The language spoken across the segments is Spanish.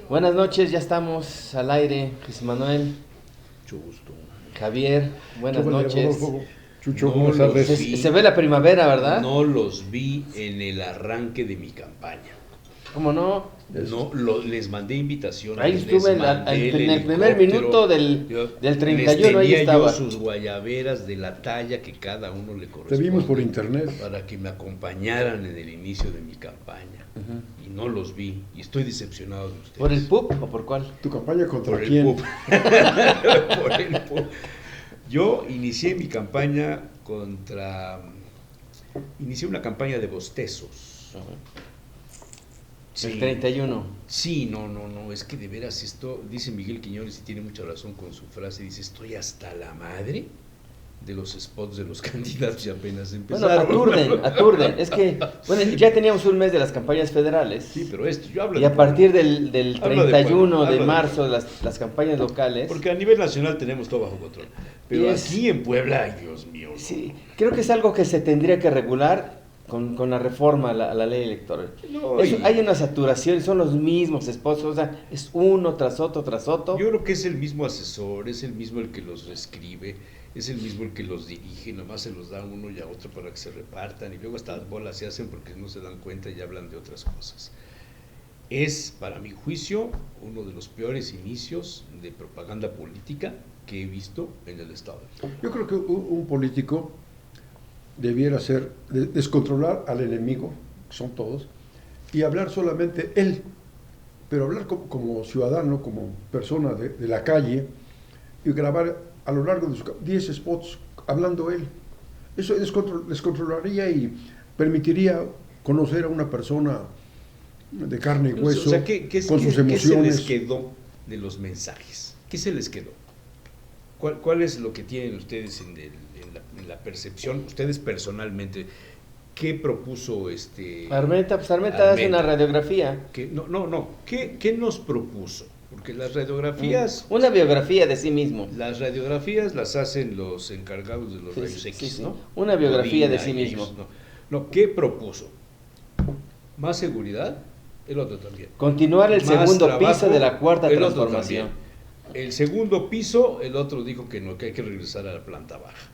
Buenas noches, ya estamos al aire. José Manuel, Mucho gusto. Javier, buenas noches. Chucho, No buenas los tardes. vi. Se ve la primavera, ¿verdad? No los vi en el arranque de mi campaña. ¿Cómo no? No, les mandé invitación. Ahí les estuve mandé en el primer helicóptero. minuto del Les 31, ahí tenía estaba. yo sus guayaberas de la talla que cada uno le corresponde. Te vimos por internet. Para que me acompañaran en el inicio de mi campaña. Y no los vi. Y estoy decepcionado de ustedes. ¿Por el PUB o por cuál? ¿Tu campaña contra Por el quién? PUB. Por el PUB. Yo inicié mi campaña Inicié una campaña de bostezos. El 31. Sí, no, es que de veras esto, dice Miguel Quiñones y tiene mucha razón con su frase, dice, estoy hasta la madre de los spots de los candidatos y apenas Bueno, empezaron. aturden. Es que, bueno, ya teníamos un mes de las campañas federales. Sí, pero yo hablo Y a de partir pueblo. del Hablo de 31 pueblo, de hablo de marzo, las campañas locales. Porque a nivel nacional tenemos todo bajo control. Pero Y aquí en Puebla, ay Dios mío. No. Sí, creo que es algo que se tendría que regular con la reforma a la ley electoral. No, Hay una saturación, son los mismos spots, o sea, es uno tras otro tras otro. Yo creo que es el mismo asesor, es el mismo el que los escribe, es el mismo el que los dirige, nomás se los da a uno y a otro para que se repartan y luego hasta las bolas se hacen porque no se dan cuenta y hablan de otras cosas. Es, para mi juicio, uno de los peores inicios de propaganda política que he visto en el Estado. Yo creo que un político debiera descontrolar al enemigo, que son todos, y hablar solamente él, pero hablar como ciudadano, como persona de la calle, y grabar a lo largo de sus 10 spots hablando él. Eso descontrolaría y permitiría conocer a una persona de carne y hueso, O sea, con sus ¿qué emociones. se les quedó de los mensajes? ¿Qué se les quedó? ¿Cuál es lo que tienen ustedes en la percepción, ustedes personalmente? ¿Qué propuso Armenta hace una radiografía. ¿Qué nos propuso? Porque las radiografías... Una biografía de sí mismo. Las radiografías las hacen los encargados de los rayos X, sí. ¿no? Una biografía de sí y mismo. ellos, no, ¿qué propuso? ¿Más seguridad? El otro también. Continuar el Más segundo trabajo, piso de la cuarta el otro transformación. también. El segundo piso, el otro dijo que no, que hay que regresar a la planta baja.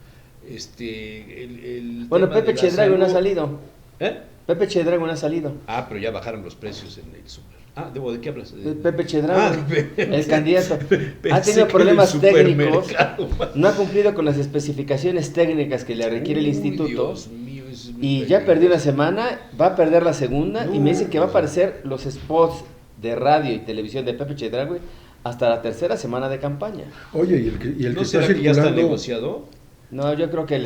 Bueno, tema de Pepe la Chedraui no ha salud. salido. ¿Eh? Pepe Chedraui no ha salido. Pero ya bajaron los precios en el súper. ¿de qué hablas? Pepe Chedraui, el candidato, ha Pensé tenido que problemas en el técnicos, supermercado. no ha cumplido con las especificaciones técnicas que le requiere el Uy, instituto. Dios mío, es muy Y ya peligroso. perdió una semana, va a perder la segunda y me dicen que va a No. aparecer los spots de radio y televisión de Pepe Chedraui hasta la tercera semana de campaña. Oye, y el ¿No que está será que ya está circulando, negociado? No, yo creo que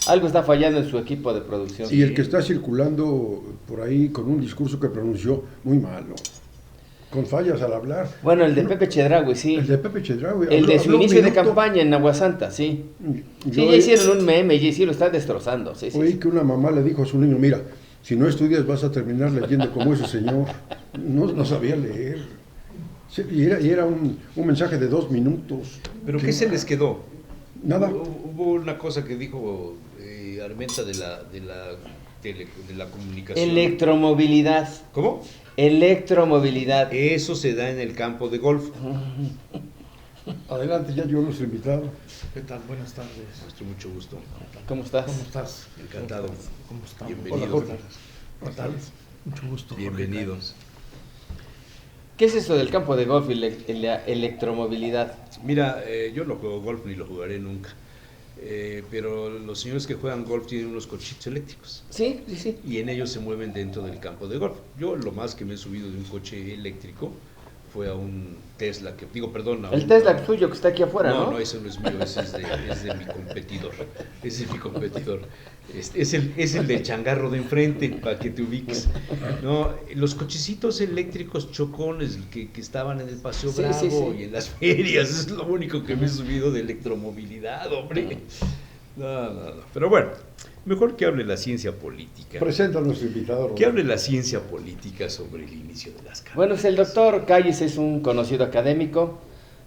algo está fallando en su equipo de producción. y el que está circulando por ahí con un discurso que pronunció muy malo, con fallas al hablar. Bueno, el de Pepe Chedraui, sí. El de Pepe Chedraui. El de su habló un inicio de minuto. campaña en Aguasanta, sí. Yo Sí, ya hicieron un meme y sí lo están destrozando. Sí, oí sí. que una mamá le dijo a su niño, mira, si no estudias vas a terminar leyendo como ese señor. No sabía leer. Sí, y era un mensaje de 2 minutos. ¿Pero qué se les quedó? Nada. Hubo una cosa que dijo Armenta de la comunicación. Electromovilidad. ¿Cómo? Electromovilidad. Eso se da en el campo de golf. Adelante, ya llegó nuestro invitado. ¿Qué tal? Buenas tardes. Nuestro mucho gusto. ¿Cómo estás? ¿Cómo estás? Encantado. ¿Cómo estamos? Bienvenido. Hola, ¿Qué tal? Mucho gusto. Jorge. Bienvenidos. ¿Qué es eso del campo de golf y la electromovilidad? Mira, yo no juego golf ni lo jugaré nunca. Pero los señores que juegan golf tienen unos cochitos eléctricos. Sí, sí, sí. Y en ellos se mueven dentro del campo de golf. Yo lo más que me he subido de un coche eléctrico fue a un Tesla, El Tesla suyo que está aquí afuera, ¿no? No, ese no es mío, ese es de mi competidor. Ese es mi competidor. Es el del changarro de enfrente, para que te ubiques. No, los cochecitos eléctricos chocones que estaban en el Paseo Sí, Bravo sí, sí. y en las ferias, es lo único que me he subido de electromovilidad, hombre. No. Pero bueno, mejor que hable la ciencia política. Presenta a nuestro invitado. Que Roberto. hable la ciencia política sobre el inicio de las campañas. Bueno, el doctor Calles es un conocido académico.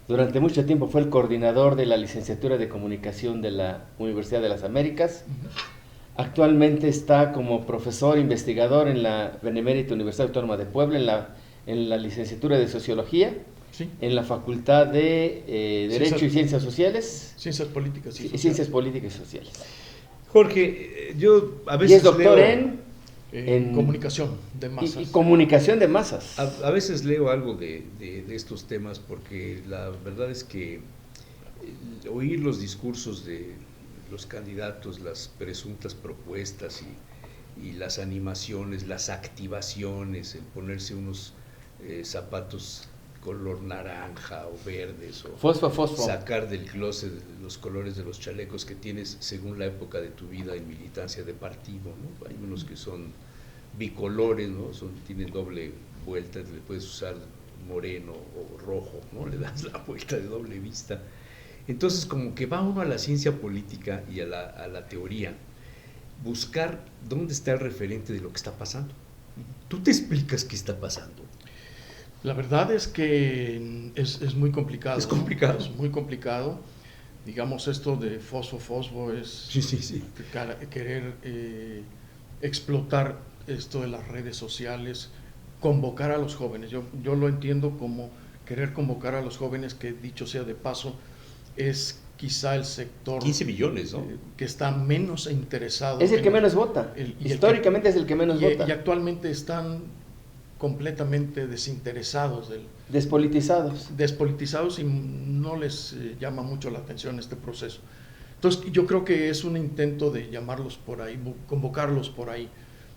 Durante mucho tiempo fue el coordinador de la licenciatura de comunicación de la Universidad de las Américas. Actualmente está como profesor investigador en la Benemérita Universidad Autónoma de Puebla, en la licenciatura de Sociología, Sí. en la Facultad de Derecho y Ciencias Sociales, Ciencias políticas y sociales. Ciencias Políticas y Sociales. Jorge, yo a Y veces es doctor leo, en comunicación de masas. y comunicación de masas. a veces leo algo de estos temas porque la verdad es que oír los discursos de los candidatos, las presuntas propuestas y las animaciones, las activaciones, el ponerse unos zapatos color naranja o verdes o Fosfo. sacar del closet los colores de los chalecos que tienes según la época de tu vida en militancia de partido, ¿no? Hay unos que son bicolores, ¿no? Tienen doble vuelta, le puedes usar moreno o rojo, ¿no? Le das la vuelta de doble vista. Entonces como que va uno a la ciencia política y a la teoría, buscar dónde está el referente de lo que está pasando. ¿Tú te explicas qué está pasando? La verdad es que es muy complicado. Es complicado. ¿no? Es muy complicado. Digamos, esto de fosfo es Sí. querer explotar esto de las redes sociales, convocar a los jóvenes. Yo lo entiendo como querer convocar a los jóvenes, que dicho sea de paso, es quizá el sector 15 millones, ¿no? que está menos interesado. Es el que menos vota. Históricamente es el que menos vota. Y actualmente están completamente desinteresados, despolitizados y no les llama mucho la atención este proceso. Entonces yo creo que es un intento de llamarlos por ahí, convocarlos por ahí,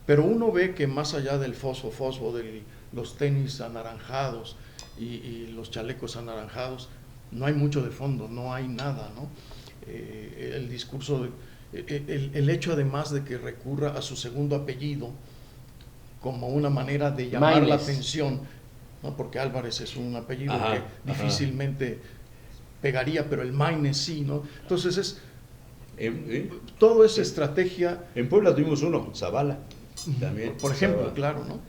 pero uno ve que más allá del fosfo, de los tenis anaranjados y los chalecos anaranjados, no hay mucho de fondo, no hay nada, ¿no? El discurso, el hecho además de que recurra a su segundo apellido como una manera de llamar la atención, ¿no? Porque Álvarez es un apellido que difícilmente pegaría, pero el Maínez sí, ¿no? Entonces todo es estrategia. En Puebla tuvimos uno, Zavala, también. Por ejemplo, claro, ¿no?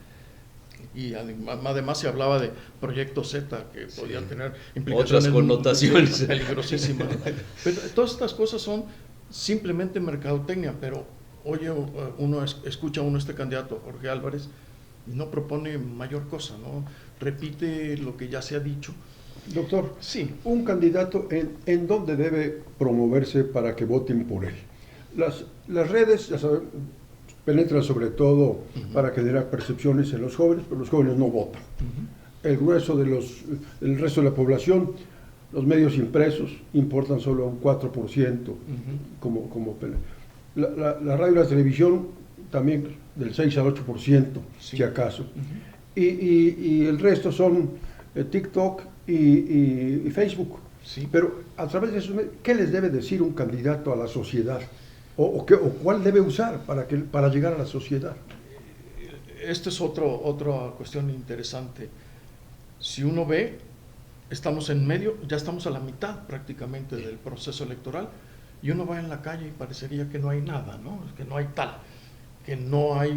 Y además se hablaba de Proyecto Z, que podían tener implicaciones, otras connotaciones peligrosísimas. Pero todas estas cosas son simplemente mercadotecnia, pero escucha este candidato, Jorge Álvarez, y no propone mayor cosa, ¿no? Repite lo que ya se ha dicho. Doctor, sí. Un candidato, ¿en dónde debe promoverse para que voten por él? Las redes, ya saben, penetran sobre todo para generar percepciones en los jóvenes, pero los jóvenes no votan. El grueso el resto de la población, los medios impresos importan solo un 4%, como la radio y la televisión también del 6 al 8%, sí, si acaso. Y el resto son TikTok y Facebook. Sí. Pero a través de eso, ¿qué les debe decir un candidato a la sociedad? ¿O cuál debe usar para llegar a la sociedad? Esta es otra cuestión interesante. Si uno ve, ya estamos a la mitad prácticamente del proceso electoral, y uno va en la calle y parecería que no hay nada, ¿no? Que no hay tal, que no hay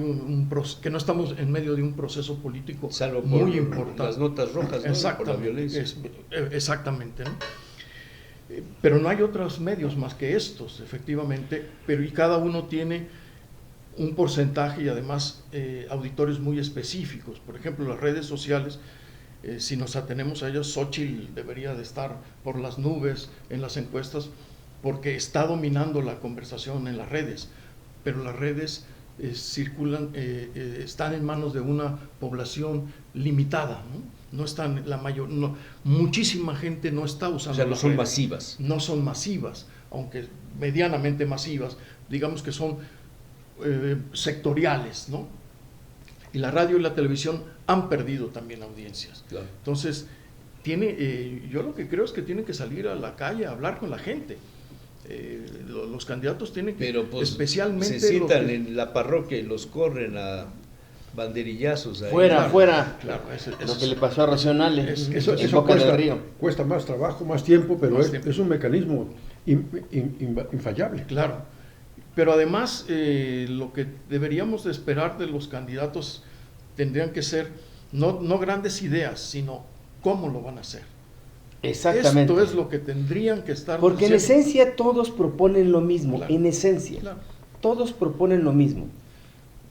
que no estamos en medio de un proceso político muy importante. Las notas rojas, ¿no? Por la violencia. Exactamente, ¿no? Pero no hay otros medios más que estos, efectivamente, y cada uno tiene un porcentaje y además auditorios muy específicos. Por ejemplo, las redes sociales, si nos atenemos a ellas, Xóchitl debería de estar por las nubes en las encuestas porque está dominando la conversación en las redes, pero las redes circulan, están en manos de una población limitada, ¿no? No están muchísima gente no está usando. O sea, no son masivas. No son masivas, aunque medianamente masivas, digamos que son sectoriales, ¿no? Y la radio y la televisión han perdido también audiencias. Claro. Entonces, yo lo que creo es que tienen que salir a la calle a hablar con la gente. Los candidatos tienen que, pero pues, especialmente se sientan en la parroquia y los corren a banderillazos ahí. Fuera. Claro, lo que le pasó a Racionales, eso cuesta más trabajo, más tiempo, pero es un mecanismo infallable. Claro, pero además lo que deberíamos de esperar de los candidatos tendrían que ser no grandes ideas, sino cómo lo van a hacer. Exactamente. Esto es lo que tendrían que estar porque diciendo. En esencia todos proponen lo mismo, claro. en esencia. Claro. Todos proponen lo mismo.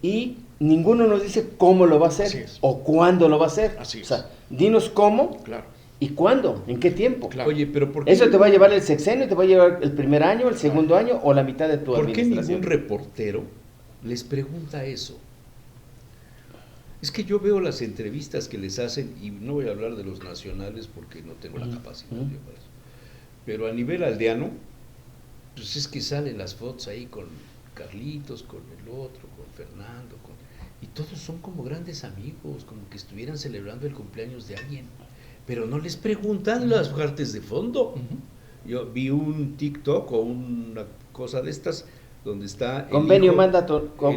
Y ninguno nos dice cómo lo va a Así hacer es. o cuándo lo va a hacer. Así es. O sea, dinos cómo Claro. y cuándo, en qué tiempo. Claro. Oye, pero ¿por qué? ¿Eso te va a llevar el sexenio, te va a llevar el primer año, el segundo año o la mitad de tu ¿Por qué administración? ningún reportero les pregunta eso? Es que yo veo las entrevistas que les hacen, y no voy a hablar de los nacionales porque no tengo la capacidad yo para eso, pero a nivel aldeano, pues es que salen las fotos ahí con Carlitos, con el otro, con Fernando, y todos son como grandes amigos, como que estuvieran celebrando el cumpleaños de alguien, pero no les preguntan las partes de fondo. Yo vi un TikTok o una cosa de estas donde está Convenio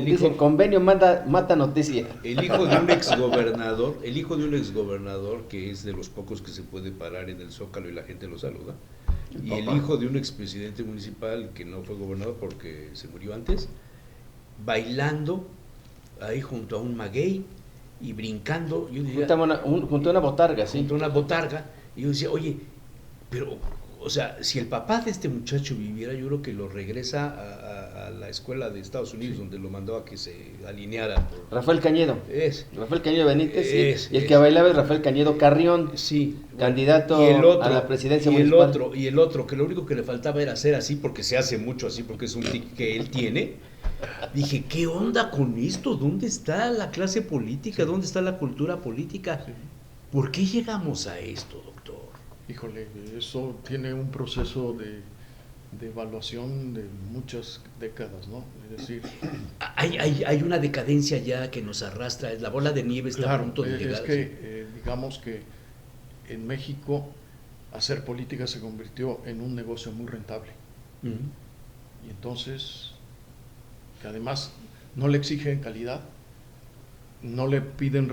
dicen, convenio mata noticia. el hijo de un exgobernador que es de los pocos que se puede parar en el Zócalo y la gente lo saluda, y el hijo de un expresidente municipal que no fue gobernador porque se murió antes, bailando ahí junto a un maguey y brincando. Yo diría, Junto a una botarga, sí. junto a una botarga, y yo decía, oye, pero, o sea, si el papá de este muchacho viviera, yo creo que lo regresa a la escuela de Estados Unidos, donde lo mandó a que se alineara. Rafael Cañedo. Rafael Cañedo Benítez y el que bailaba es Rafael Cañedo Carrión, sí, candidato a la presidencia municipal. Y el otro, que lo único que le faltaba era hacer así, porque se hace mucho así, porque es un tic que él tiene. Dije, ¿qué onda con esto? ¿Dónde está la clase política? ¿Dónde está la cultura política? ¿Por qué llegamos a esto, doctor? Híjole, eso tiene un proceso de evaluación de muchas décadas, ¿no? Es decir, Hay una decadencia ya que nos arrastra, la bola de nieve está a punto de llegar. Es que digamos que en México hacer política se convirtió en un negocio muy rentable. Y entonces, que además no le exigen calidad, no le piden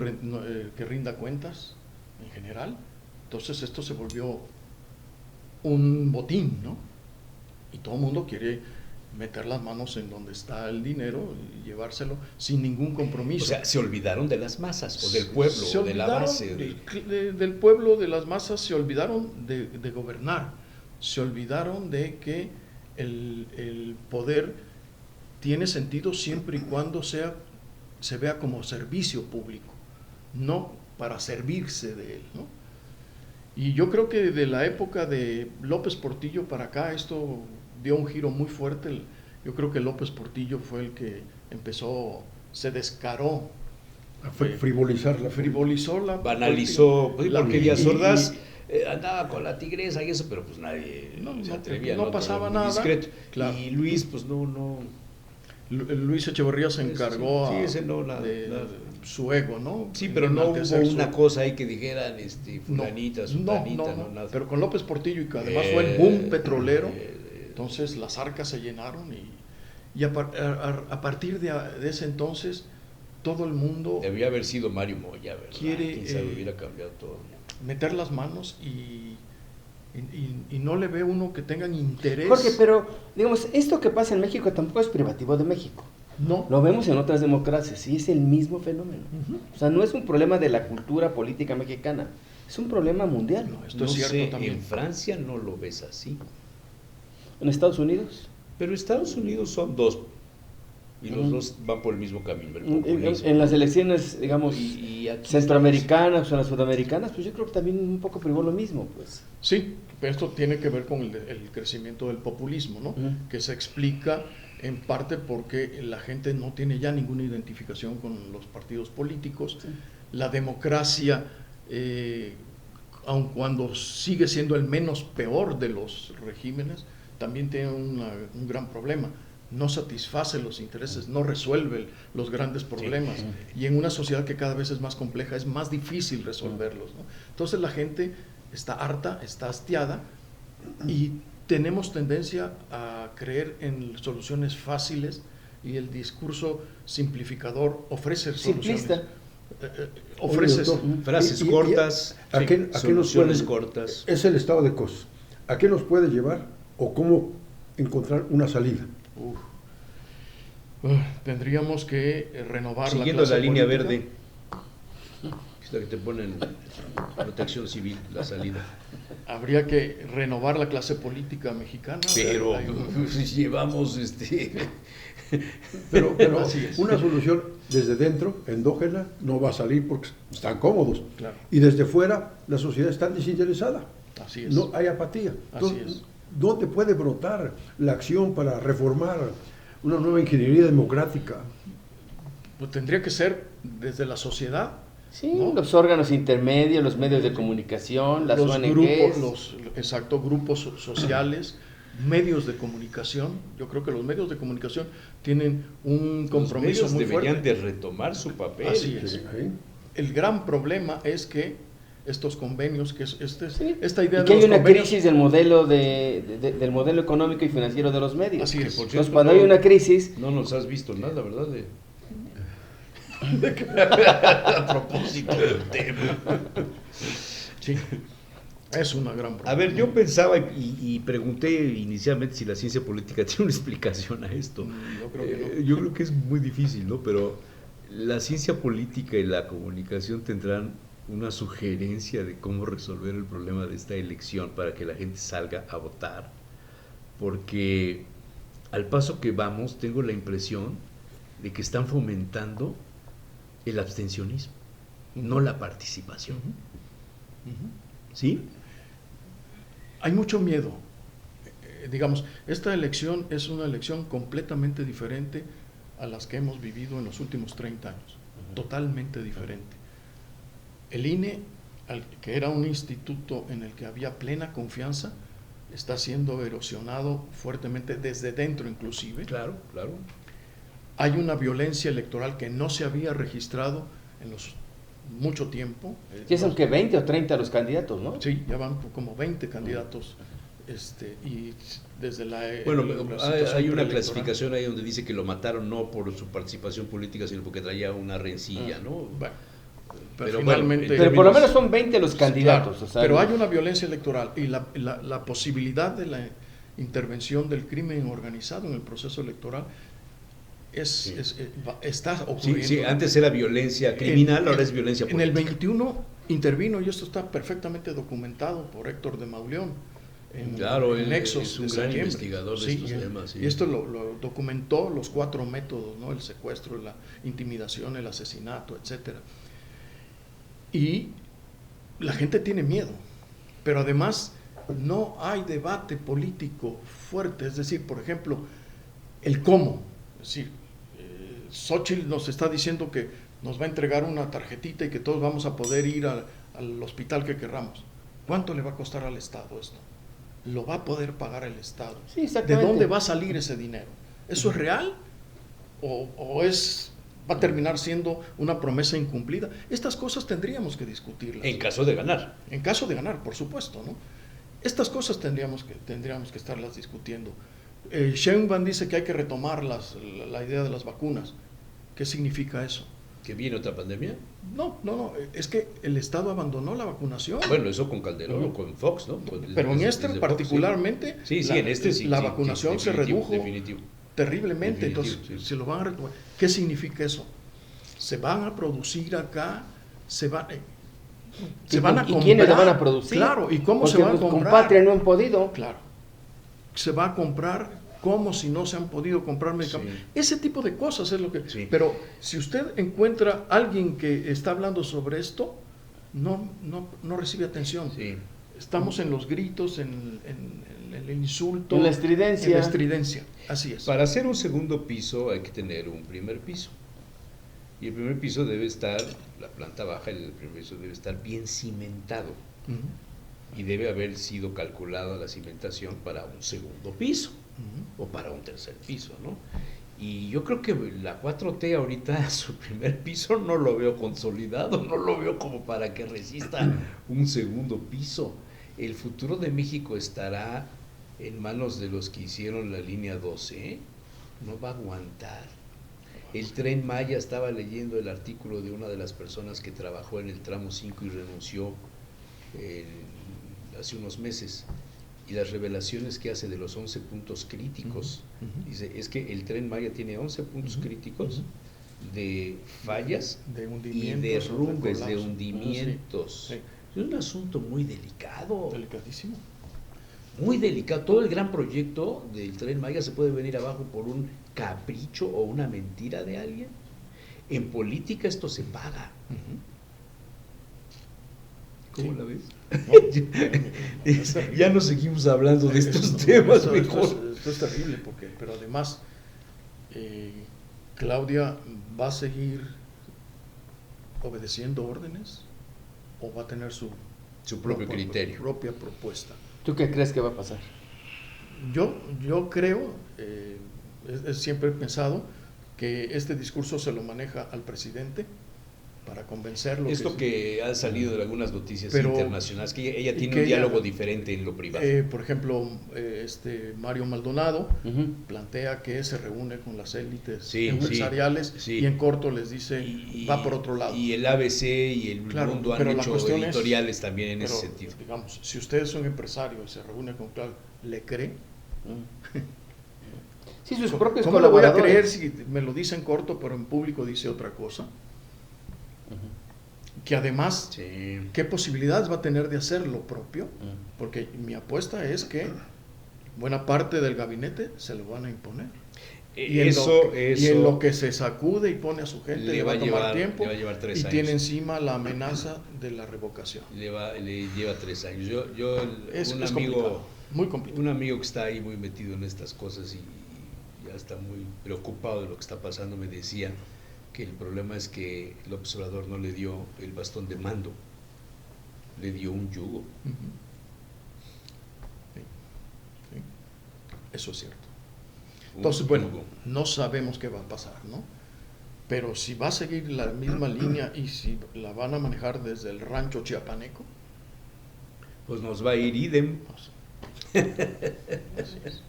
que rinda cuentas en general. Entonces esto se volvió un botín, ¿no? Y todo el mundo quiere meter las manos en donde está el dinero y llevárselo sin ningún compromiso. O sea, se olvidaron de las masas, o del pueblo, o de la base. Del pueblo, de las masas, se olvidaron de gobernar, se olvidaron de que el poder tiene sentido siempre y cuando se vea como servicio público, no para servirse de él, ¿no? Y yo creo que de la época de López Portillo para acá esto dio un giro muy fuerte. Yo creo que López Portillo fue el que se descaró, frivolizó la banalizó, política, porque Díaz Ordaz andaba con la tigresa y eso, pero pues nadie se atrevía, no pasaba nada, discreto. claro. Y Luis, pues no. Luis Echeverría se encargó de su ego, ¿no? Sí, pero no hubo una cosa ahí que dijeran fulanita, sultanita, no, nada. Pero con López Portillo, y que además fue el boom petrolero, entonces las arcas se llenaron y a partir de ese entonces todo el mundo debía haber sido Mario Moya, ¿verdad? Quiere quién sabe, hubiera cambiado todo. Meter las manos y no le ve uno que tengan interés. Jorge, pero digamos, esto que pasa en México tampoco es privativo de México. No. Lo vemos en otras democracias y es el mismo fenómeno. O sea, no es un problema de la cultura política mexicana, es un problema mundial. Esto es cierto sé, también. En Francia no lo ves así. ¿En Estados Unidos? Pero Estados Unidos son dos, y los dos van por el mismo camino. En las elecciones, digamos, y aquí centroamericanas o las sudamericanas, pues yo creo que también un poco privó lo mismo, pues. Sí, pero esto tiene que ver con el crecimiento del populismo, ¿no? Que se explica en parte porque la gente no tiene ya ninguna identificación con los partidos políticos. Sí. La democracia, aun cuando sigue siendo el menos peor de los regímenes, también tiene un gran problema. No satisface los intereses, no resuelve los grandes problemas. Sí. Y en una sociedad que cada vez es más compleja, es más difícil resolverlos, ¿no? Entonces la gente está harta, está hastiada, y tenemos tendencia a creer en soluciones fáciles, y el discurso simplificador ofrece soluciones. Simplista. Ofrece frases cortas, soluciones cortas. Es el estado de cosas. ¿A qué nos puede llevar o cómo encontrar una salida? Tendríamos que renovar siguiendo la línea política. verde. Es la que te ponen protección civil, la salida. Habría que renovar la clase política mexicana. Pero Hay llevamos Pero Así es. una solución desde dentro, endógena, no va a salir porque están cómodos. Claro. Y desde fuera, la sociedad está desinteresada. Así es. No hay apatía. Así Entonces, es. ¿dónde puede brotar la acción para reformar una nueva ingeniería democrática? Pues tendría que ser desde la sociedad. Sí, ¿no? los órganos intermedios, los medios de comunicación, las Los ONGs. grupos, grupos sociales, medios de comunicación. Yo creo que los medios de comunicación tienen un compromiso los medios muy deberían fuerte. de retomar su papel. Así es. Sí. El gran problema es que estos convenios, que Sí. esta idea Y de que hay los una convenios, crisis del modelo del modelo económico y financiero de los medios. Así es. Por Entonces, cierto, cuando no- hay una crisis, No nos has visto nada, ¿verdad? A propósito del tema. sí, es una gran problema. A ver, yo pensaba y pregunté inicialmente si la ciencia política tiene una explicación a esto. Yo creo que no. Yo creo que es muy difícil, ¿no? Pero la ciencia política y la comunicación tendrán una sugerencia de cómo resolver el problema de esta elección para que la gente salga a votar. Porque al paso que vamos, tengo la impresión de que están fomentando el abstencionismo, no la participación. ¿Sí? Hay mucho miedo. Digamos, esta elección es una elección completamente diferente a las que hemos vivido en los últimos 30 años. Totalmente diferente. El INE, que era un instituto en el que había plena confianza, está siendo erosionado fuertemente desde dentro inclusive. Claro, claro. Hay una violencia electoral que no se había registrado en mucho tiempo. ya son que 20 o 30 los candidatos, ¿no? Sí, ya van como 20 candidatos. Y desde la Bueno, la hay situación una preelectoral. clasificación ahí donde dice que lo mataron no por su participación política, sino porque traía una rencilla, ¿no? Bueno, Pero pero bueno, finalmente. Pero por lo menos son 20 los candidatos. Claro, o sea, pero hay una violencia electoral y la posibilidad de la intervención del crimen organizado en el proceso electoral Sí. está Sí, ocurriendo. sí, antes era violencia criminal, ahora es violencia En política. el 21 intervino, y esto está perfectamente documentado por Héctor de Mauleón. Claro, en él Nexos es un de gran septiembre. investigador de estos temas, sí. Y esto lo documentó los 4 métodos, ¿no? El secuestro, la intimidación, el asesinato, etcétera. Y la gente tiene miedo, pero además no hay debate político fuerte. Es decir, por ejemplo, el cómo. Es decir, Xóchitl nos está diciendo que nos va a entregar una tarjetita y que todos vamos a poder ir al hospital que querramos. ¿Cuánto le va a costar al Estado esto? ¿Lo va a poder pagar el Estado? Sí, ¿De exactamente. dónde va a salir ese dinero? ¿Eso es real? ¿O va a terminar siendo una promesa incumplida? Estas cosas tendríamos que discutirlas. En caso de ganar. En caso de ganar, por supuesto, ¿no? Estas cosas tendríamos que estarlas discutiendo. Sheinbaum dice que hay que retomar la idea de las vacunas. ¿Qué significa eso? ¿Que viene otra pandemia? No, es que el Estado abandonó la vacunación. Bueno, eso con Calderón o con Fox, ¿no? Pero en Desde este Fox, particularmente, sí, en este sí. la sí, vacunación sí, se definitivo, redujo Definitivo. terriblemente. Definitivo, Entonces, sí. se lo van a retomar. ¿Qué significa eso? Se van a producir acá, se van a comprar. ¿Y quiénes lo van a producir? Claro, ¿y cómo se Porque, va a pues, comprar? con Patria no han podido. Claro. Se va a comprar como si no se han podido comprar medicamentos. Sí. Ese tipo de cosas es lo que... Sí. Pero si usted encuentra a alguien que está hablando sobre esto, no recibe atención. Sí. Estamos en los gritos, en el insulto. En la estridencia. En la estridencia, así es. Para hacer un segundo piso hay que tener un primer piso. Y el primer piso debe estar, la planta baja, el primer piso debe estar bien cimentado. Ujú, Y debe haber sido calculada la cimentación para un segundo piso ujú. o para un tercer piso, ¿no? Y yo creo que la 4T ahorita, su primer piso, no lo veo consolidado, no lo veo como para que resista un segundo piso. El futuro de México estará en manos de los que hicieron la línea 12, no va a aguantar. El Tren Maya, estaba leyendo el artículo de una de las personas que trabajó en el tramo 5 y renunció hace unos meses, y las revelaciones que hace de los 11 puntos críticos. Ujú. Dice, es que el Tren Maya tiene 11 puntos Ujú. críticos de fallas de y hundimientos, derrumbes, de colapso. hundimientos. Sí, Es un asunto muy delicado. delicadísimo. Muy delicado. Todo el gran proyecto del Tren Maya se puede venir abajo por un capricho o una mentira de alguien. En política esto se paga. ¿Cómo Sí. la ves? No, Ya no seguimos hablando de estos temas esto mejor. esto es terrible, pero además Claudia va a seguir obedeciendo órdenes o va a tener su Propio criterio. propia propuesta. ¿Tú qué crees que va a pasar? Yo creo, siempre he pensado que este discurso se lo maneja al presidente para convencerlo. Esto que ha salido de algunas noticias Pero- internacionales, que ella y tiene que un diálogo ella- diferente en lo privado. por ejemplo, Mario Maldonado Ujú. plantea que se reúne con las élites Sí, empresariales sí. y en corto les dice va por otro lado. Y el ABC y el Claro, Mundo han pero la hecho cuestión es- editoriales también en ese Pero, sentido. digamos, si usted es un empresario y se reúne con Claudia, ¿le cree? Sí, sus propios ¿Cómo le voy a colaboradores. creer si me lo dice en corto, pero en público dice otra cosa? Que además, Sí. ¿qué posibilidades va a tener de hacer lo propio? Porque mi apuesta es que buena parte del gabinete se lo van a imponer. Y en lo que se sacude y pone a su gente le va a tomar tiempo le va a llevar 3 y años. tiene encima la amenaza de la revocación. Le lleva 3 años. Es Un complicado, amigo, muy complicado. un amigo que está ahí muy metido en estas cosas y ya está muy preocupado de lo que está pasando, me decía que el problema es que López Obrador no le dio el bastón de mando, le dio un yugo. Ujú. Sí, sí. Eso es cierto. Entonces, Un bueno, yugo. no sabemos qué va a pasar, ¿no? Pero si va a seguir la misma línea y si la van a manejar desde el rancho chiapaneco, Pues nos va a ir idem. pues, así es.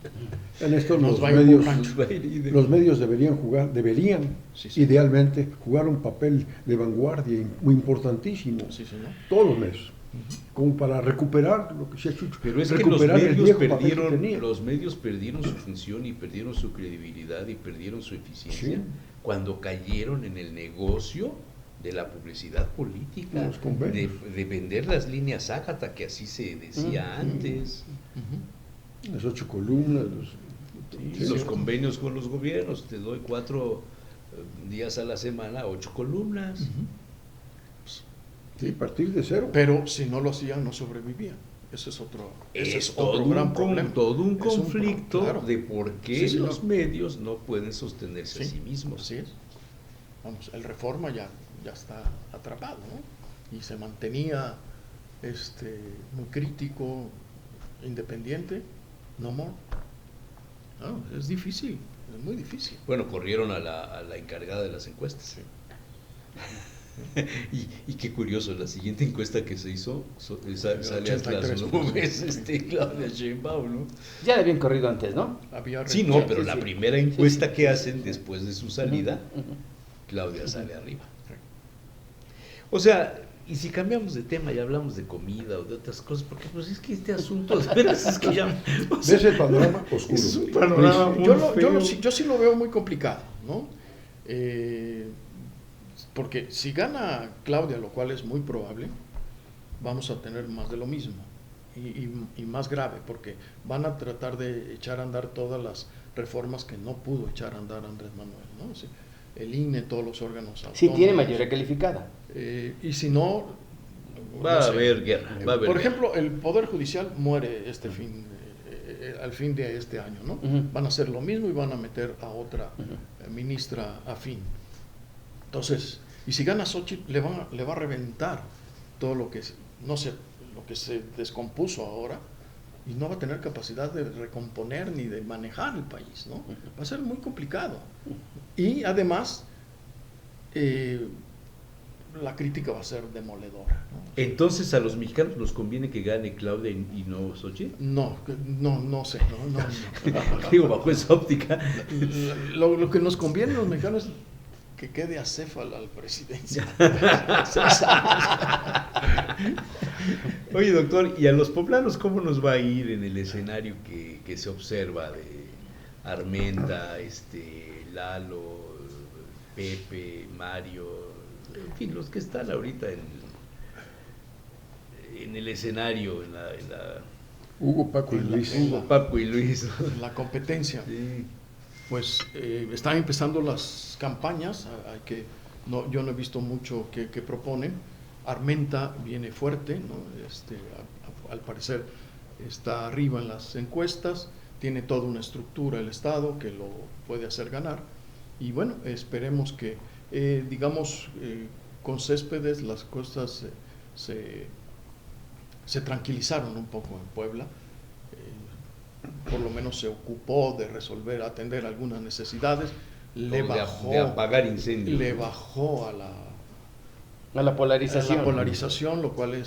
En esto Nos los va a ir un medios, rancho. Nos va a ir idem. los medios deberían Sí, sí. idealmente, jugar un papel de vanguardia muy importantísimo. Sí, señor. Todos los medios. Como para recuperar lo que se ha hecho. Pero es que los recuperar el medios viejo papel que perdieron, tenía. los medios perdieron su función y perdieron su credibilidad y perdieron su eficiencia Sí. cuando cayeron en el negocio de la publicidad política, Los convenios. de vender las líneas Ágata, que así se decía antes, Ujú. Las 8 columnas. y los convenios con los gobiernos, te doy 4 días a la semana, 8 columnas. Ujú. Sí, partir de cero. Pero si no lo hacían, no sobrevivían. Ese es otro gran problema. Todo un Es conflicto claro. de por qué Sí, señor. los medios no pueden sostenerse a sí mismos. Así es. Vamos, el Reforma ya está atrapado, ¿no? Y se mantenía muy crítico, independiente, no more. No, es difícil, es muy difícil. Bueno, corrieron a la encargada de las encuestas. y qué curioso, la siguiente encuesta que se hizo sale hasta las 83%. nubes, Claudia Sheinbaum, ¿no? Ya le habían corrido antes, ¿no? Había Sí, no, pero sí, la sí. primera encuesta Sí, sí. que hacen después de su salida, Ujú. Claudia sale arriba. O sea, y si cambiamos de tema y hablamos de comida o de otras cosas, porque pues es que este asunto de veras es que ya... o sea, ¿Ves el panorama oscuro? es un panorama muy yo sí lo veo muy complicado, ¿no? Porque si gana Claudia, lo cual es muy probable, vamos a tener más de lo mismo y más grave, porque van a tratar de echar a andar todas las reformas que no pudo echar a andar Andrés Manuel, ¿no? O sea, el INE, todos los órganos Sí, tiene autónomos. mayoría calificada. Y si no, Va no a sé. haber guerra. Va a haber Por guerra. ejemplo, el Poder Judicial muere al fin de este año, ¿no? Ujú. Van a hacer lo mismo y van a meter a otra ministra afín. Entonces, y si gana Xochitl, le va a reventar todo lo que se descompuso ahora y no va a tener capacidad de recomponer ni de manejar el país, ¿no? Va a ser muy complicado. Y además, la crítica va a ser demoledora, ¿no? Entonces a los mexicanos nos conviene que gane Claudia y no Xochitl. No sé, no. Digo, bajo esa óptica. Lo que nos conviene a los mexicanos es que quede acéfala al presidencia. Oye, doctor, ¿y a los poblanos cómo nos va a ir en el escenario que se observa de Armenta, Lalo, Pepe, Mario, en fin, los que están ahorita en el escenario, en la Hugo, Paco y Luis. Hugo, Paco y Luis. La competencia. Sí. Pues están empezando las campañas, yo no he visto mucho que proponen. Armenta viene fuerte, ¿no? Al parecer está arriba en las encuestas, tiene toda una estructura el Estado que lo puede hacer ganar, y bueno, esperemos que, con Céspedes las cosas se tranquilizaron un poco en Puebla. Por lo menos se ocupó de atender algunas necesidades, de apagar incendios. Le bajó a la polarización. Lo cual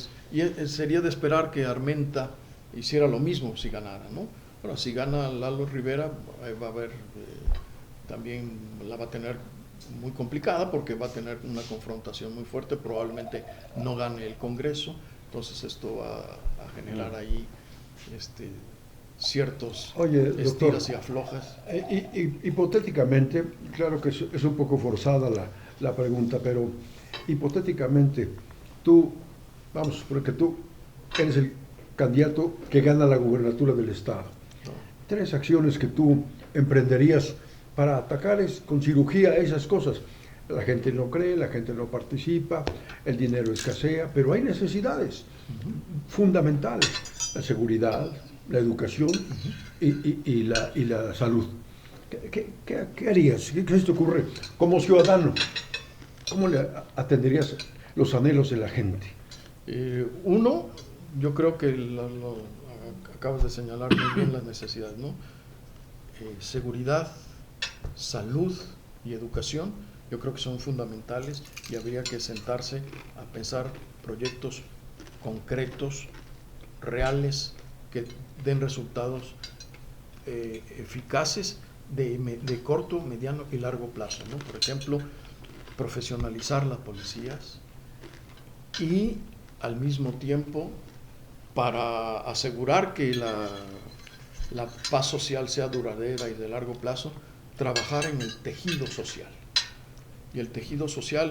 sería de esperar que Armenta hiciera lo mismo si ganara, ¿no? Bueno, si gana Lalo Rivera, va a haber, también la va a tener muy complicada, porque va a tener una confrontación muy fuerte, probablemente no gane el Congreso, entonces esto va a generar ahí ciertos estiras y aflojas. Hipotéticamente, claro que es un poco forzada la pregunta, pero hipotéticamente, porque tú eres el candidato que gana la gubernatura del Estado. No. 3 acciones que tú emprenderías para atacar con cirugía esas cosas. La gente no cree, la gente no participa, el dinero escasea, pero hay necesidades fundamentales: la seguridad, la educación y la salud. ¿Qué harías? ¿Qué se te ocurre como ciudadano? ¿Cómo le atenderías los anhelos de la gente? Uno, yo creo que acabas de señalar muy bien las necesidades, ¿no? Seguridad, salud y educación, yo creo que son fundamentales, y habría que sentarse a pensar proyectos concretos, reales, que den resultados eficaces de corto, mediano y largo plazo, ¿no? Por ejemplo, profesionalizar las policías, y al mismo tiempo, para asegurar que la paz social sea duradera y de largo plazo, trabajar en el tejido social. Y el tejido social,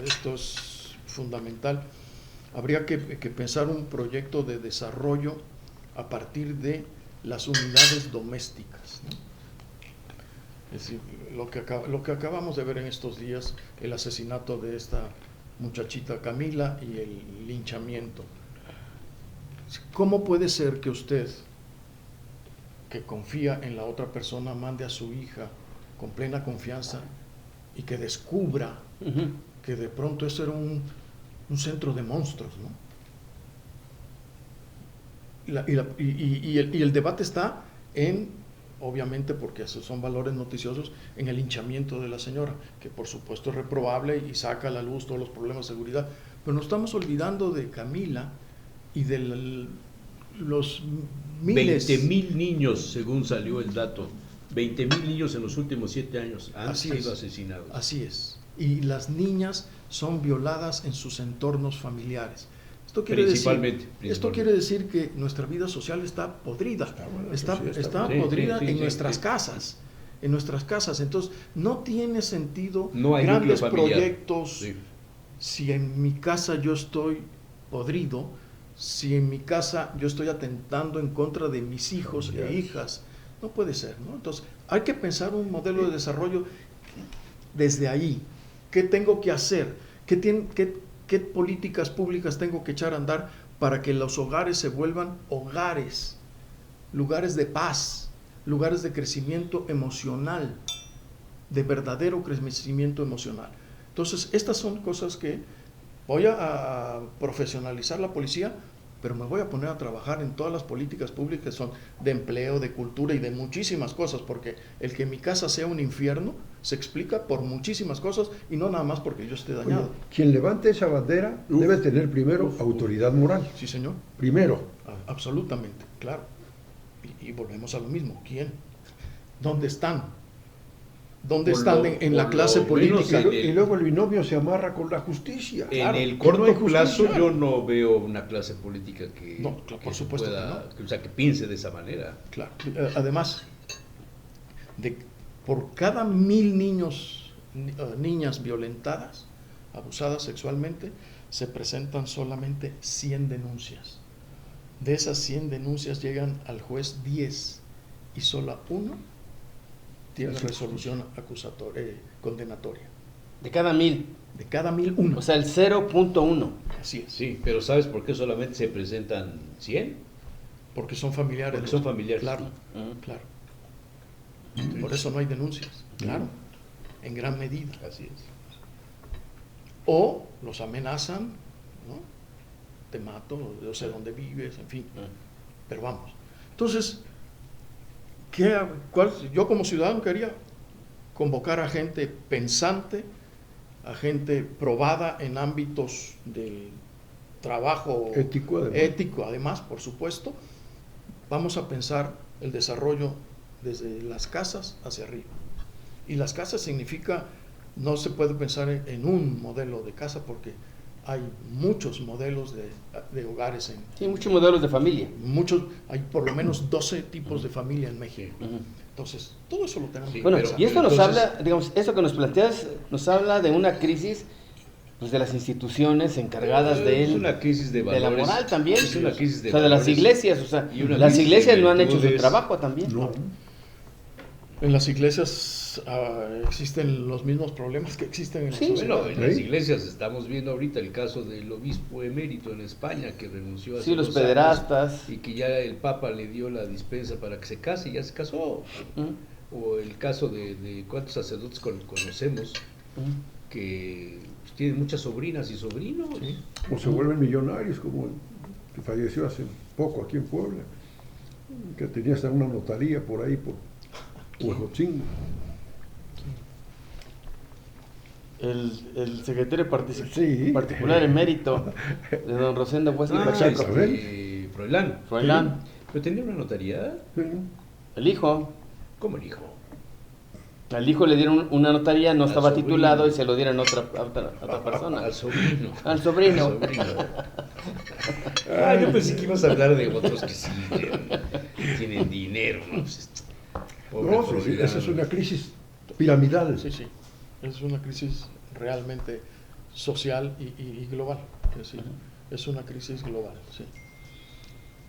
esto es fundamental, habría que pensar un proyecto de desarrollo a partir de las unidades domésticas, ¿no? Es decir, lo que acabamos de ver en estos días, el asesinato de esta muchachita Camila y el linchamiento. ¿Cómo puede ser que usted, que confía en la otra persona, mande a su hija con plena confianza y que descubra que de pronto eso era un centro de monstruos, ¿no? Y el debate está obviamente, porque esos son valores noticiosos, en el linchamiento de la señora, que por supuesto es reprobable y saca a la luz todos los problemas de seguridad, pero nos estamos olvidando de Camila y de los miles. 20,000 niños, según salió el dato, 20,000 niños en los últimos 7 años han sido asesinados. Así es, y las niñas son violadas en sus entornos familiares. Esto quiere decir que nuestra vida social está podrida, está podrida en nuestras casas, entonces no tiene sentido grandes proyectos. Si en mi casa yo estoy podrido, si en mi casa yo estoy atentando en contra de mis hijos e hijas, no puede ser, ¿no? Entonces hay que pensar un modelo de desarrollo desde ahí. ¿Qué tengo que hacer? ¿Qué políticas públicas tengo que echar a andar para que los hogares se vuelvan hogares, lugares de paz, lugares de crecimiento emocional, de verdadero crecimiento emocional? Entonces, estas son cosas que voy a profesionalizar la policía, pero me voy a poner a trabajar en todas las políticas públicas que son de empleo, de cultura y de muchísimas cosas, porque el que mi casa sea un infierno se explica por muchísimas cosas y no nada más porque yo esté dañado. Oye, quien levante esa bandera debe tener primero autoridad moral. Sí, señor. Primero. Absolutamente, claro. Y volvemos a lo mismo. ¿Quién? ¿Dónde están? ¿Dónde están en la clase política? Y luego el binomio se amarra con la justicia. En el corto plazo yo no veo una clase política que, por supuesto que piense de esa manera. Claro. Además, por cada 1,000 niños niñas violentadas, abusadas sexualmente, se presentan solamente 100 denuncias. De esas 100 denuncias llegan al juez 10 y solo uno tiene resolución condenatoria. De cada 1000. De cada 1000, uno. O sea, el 0.1. Así es. Sí, pero ¿sabes por qué solamente se presentan 100? Porque son familiares. Porque son familiares. Claro, claro. Por eso no hay denuncias, claro, en gran medida. Así es. O los amenazan, ¿no? Te mato, yo sé dónde vives, en fin. Pero vamos. Entonces, yo como ciudadano quería convocar a gente pensante, a gente probada en ámbitos del trabajo ético además, por supuesto. Vamos a pensar el desarrollo desde las casas hacia arriba. Y las casas significa, no se puede pensar en un modelo de casa porque hay muchos modelos de hogares. Sí, muchos modelos de familia. Hay por lo menos 12 tipos de familia en México. Entonces, todo eso lo tenemos. Sí, bueno, pero, y esto nos entonces, habla, digamos, eso que nos planteas, nos habla de una crisis pues, de las instituciones encargadas es una crisis de valores. la moral también. Es una crisis de o sea, de las valores. iglesias, o sea, Y una las crisis iglesias de no han hecho su virtudes. trabajo también. No. En las iglesias existen los mismos problemas que existen en la sociedad. Bueno, en las iglesias estamos viendo ahorita el caso del obispo emérito en España que renunció hace Sí, los 2 años pederastas. y que ya el Papa le dio la dispensa para que se case y ya se casó. O el caso de cuántos sacerdotes conocemos que pues, tienen muchas sobrinas y sobrinos. Sí. O se vuelven millonarios, como el que falleció hace poco aquí en Puebla, que tenía hasta una notaría por ahí, por Huejotzingo. El secretario Sí. particular emérito de don Rosendo Huesca Pacheco. Froilán. Froilán. Pero tenía una notaría. Sí. El hijo. ¿Cómo el hijo? Al hijo le dieron una notaría, no Al estaba sobrino. titulado y se lo dieron a otra persona. Al sobrino. Al sobrino. Al sobrino. Yo pensé que ibas a hablar de otros que sí tienen dinero, ¿no? Pues, pobre No, sí, Froilán. esa es una crisis piramidal. Sí, sí. Es una crisis realmente social y global. Es decir, es una crisis global. Sí.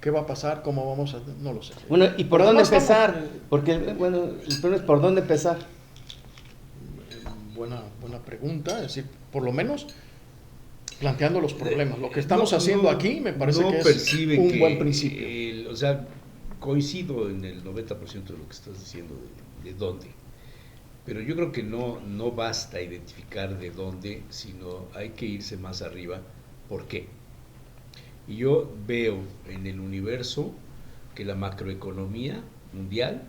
¿Qué va a pasar? ¿Cómo vamos a...? No lo sé. Bueno, ¿y por Pero dónde además empezar? Porque, bueno, el problema es por dónde empezar. Buena pregunta. Es decir, por lo menos planteando los problemas. Lo que estamos haciendo no, aquí me parece no que es percibe un que buen principio. o sea, coincido en el 90% de lo que estás diciendo de dónde. Pero yo creo que no basta identificar de dónde, sino hay que irse más arriba. ¿Por qué? Y yo veo en el universo que la macroeconomía mundial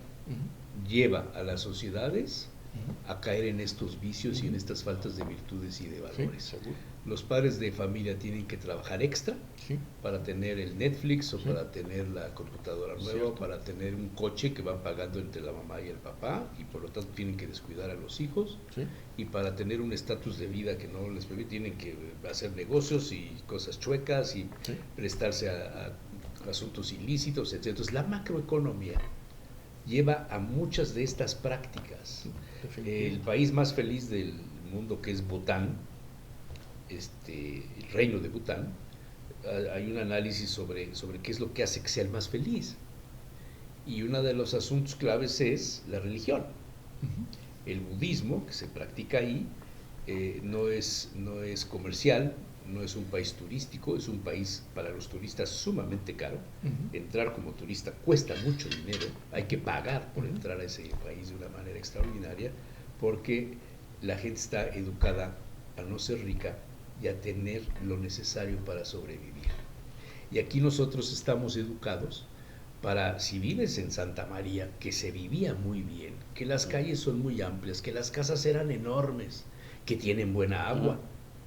lleva a las sociedades a caer en estos vicios y en estas faltas de virtudes y de valores. Sí, seguro. Los padres de familia tienen que trabajar extra Sí. para tener el Netflix o Sí. para tener la computadora nueva, Cierto. o para tener un coche que van pagando entre la mamá y el papá y por lo tanto tienen que descuidar a los hijos, Sí. y para tener un estatus de vida que no les permite tienen que hacer negocios y cosas chuecas y Sí. prestarse a asuntos ilícitos, etc. Entonces la macroeconomía lleva a muchas de estas prácticas. Definitivo. El país más feliz del mundo, que es Bután, el reino de Bután, hay un análisis sobre qué es lo que hace que sea el más feliz. Y uno de los asuntos claves es la religión. El budismo que se practica ahí no es comercial, no es un país turístico, es un país para los turistas sumamente caro. Entrar como turista cuesta mucho dinero, hay que pagar por entrar a ese país de una manera extraordinaria, porque la gente está educada a no ser rica y a tener lo necesario para sobrevivir. Y aquí nosotros estamos educados para, si vives en Santa María, que se vivía muy bien, que las calles son muy amplias, que las casas eran enormes, que tienen buena agua.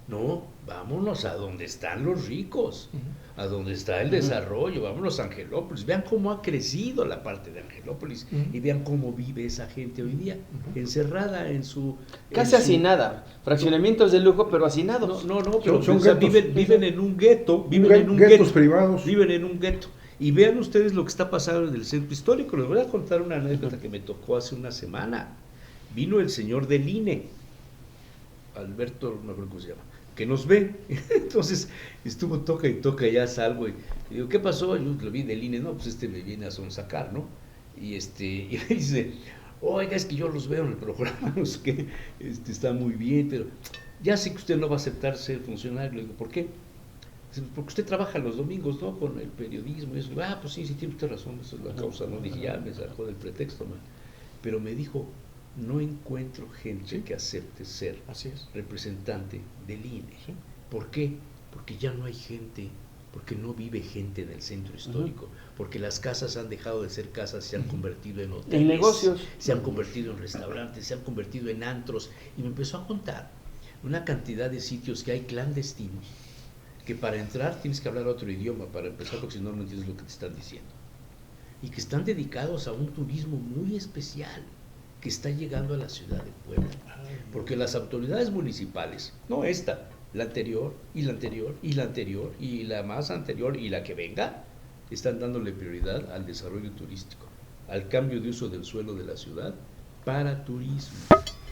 No, vámonos a donde están los ricos, a donde está el desarrollo, vámonos a Angelópolis. Vean cómo ha crecido la parte de Angelópolis y vean cómo vive esa gente hoy día, encerrada en su... Casi hacinada. Fraccionamientos de lujo, pero hacinados. No, pero Son o sea, guetos. viven en un gueto, Guetos privados. viven en un gueto. Y vean ustedes lo que está pasando en el centro histórico. Les voy a contar una anécdota que me tocó hace una semana. Vino el señor del INE Alberto, no creo cómo se llama, que nos ve. Entonces estuvo toca y toca, ya salgo y digo, ¿qué pasó? Yo lo vi del INE, no, pues me viene a sonsacar, ¿no? Y y me dice, oiga, es que yo los veo en el programa, no sé qué, está muy bien, pero ya sé que usted no va a aceptar ser funcionario. Le digo, ¿por qué? Dice, porque usted trabaja los domingos, ¿no? Con el periodismo y eso. Pues sí, tiene usted razón, esa es la causa, ¿no? Dije, ya me sacó del pretexto, man. Pero me dijo, no encuentro gente que acepte ser representante del INE. Sí. ¿Por qué? Porque ya no hay gente, porque no vive gente en el centro histórico, porque las casas han dejado de ser casas, se han convertido en hoteles, en negocios, se han convertido en restaurantes, se han convertido en antros, y me empezó a contar una cantidad de sitios que hay clandestinos, que para entrar tienes que hablar otro idioma para empezar, porque si no, no entiendes lo que te están diciendo, y que están dedicados a un turismo muy especial que está llegando a la ciudad de Puebla, porque las autoridades municipales, no esta, la anterior, y la anterior, y la anterior, y la más anterior, y la que venga, están dándole prioridad al desarrollo turístico, al cambio de uso del suelo de la ciudad para turismo,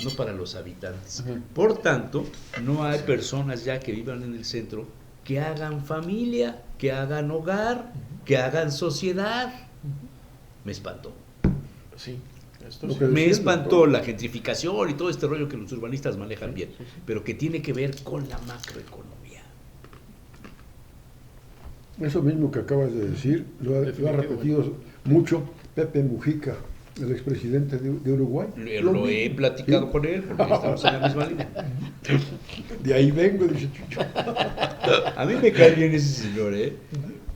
no para los habitantes. Por tanto, no hay personas ya que vivan en el centro que hagan familia, que hagan hogar, que hagan sociedad. Me espantó. Sí. Me espantó la gentrificación y todo este rollo que los urbanistas manejan bien, pero que tiene que ver con la macroeconomía. Eso mismo que acabas de decir, lo ha repetido mucho Pepe Mujica, el expresidente de Uruguay. Lo he platicado con él, porque estamos en la misma línea. De ahí vengo, dice Chucho. A mí me cae bien ese señor, ¿eh?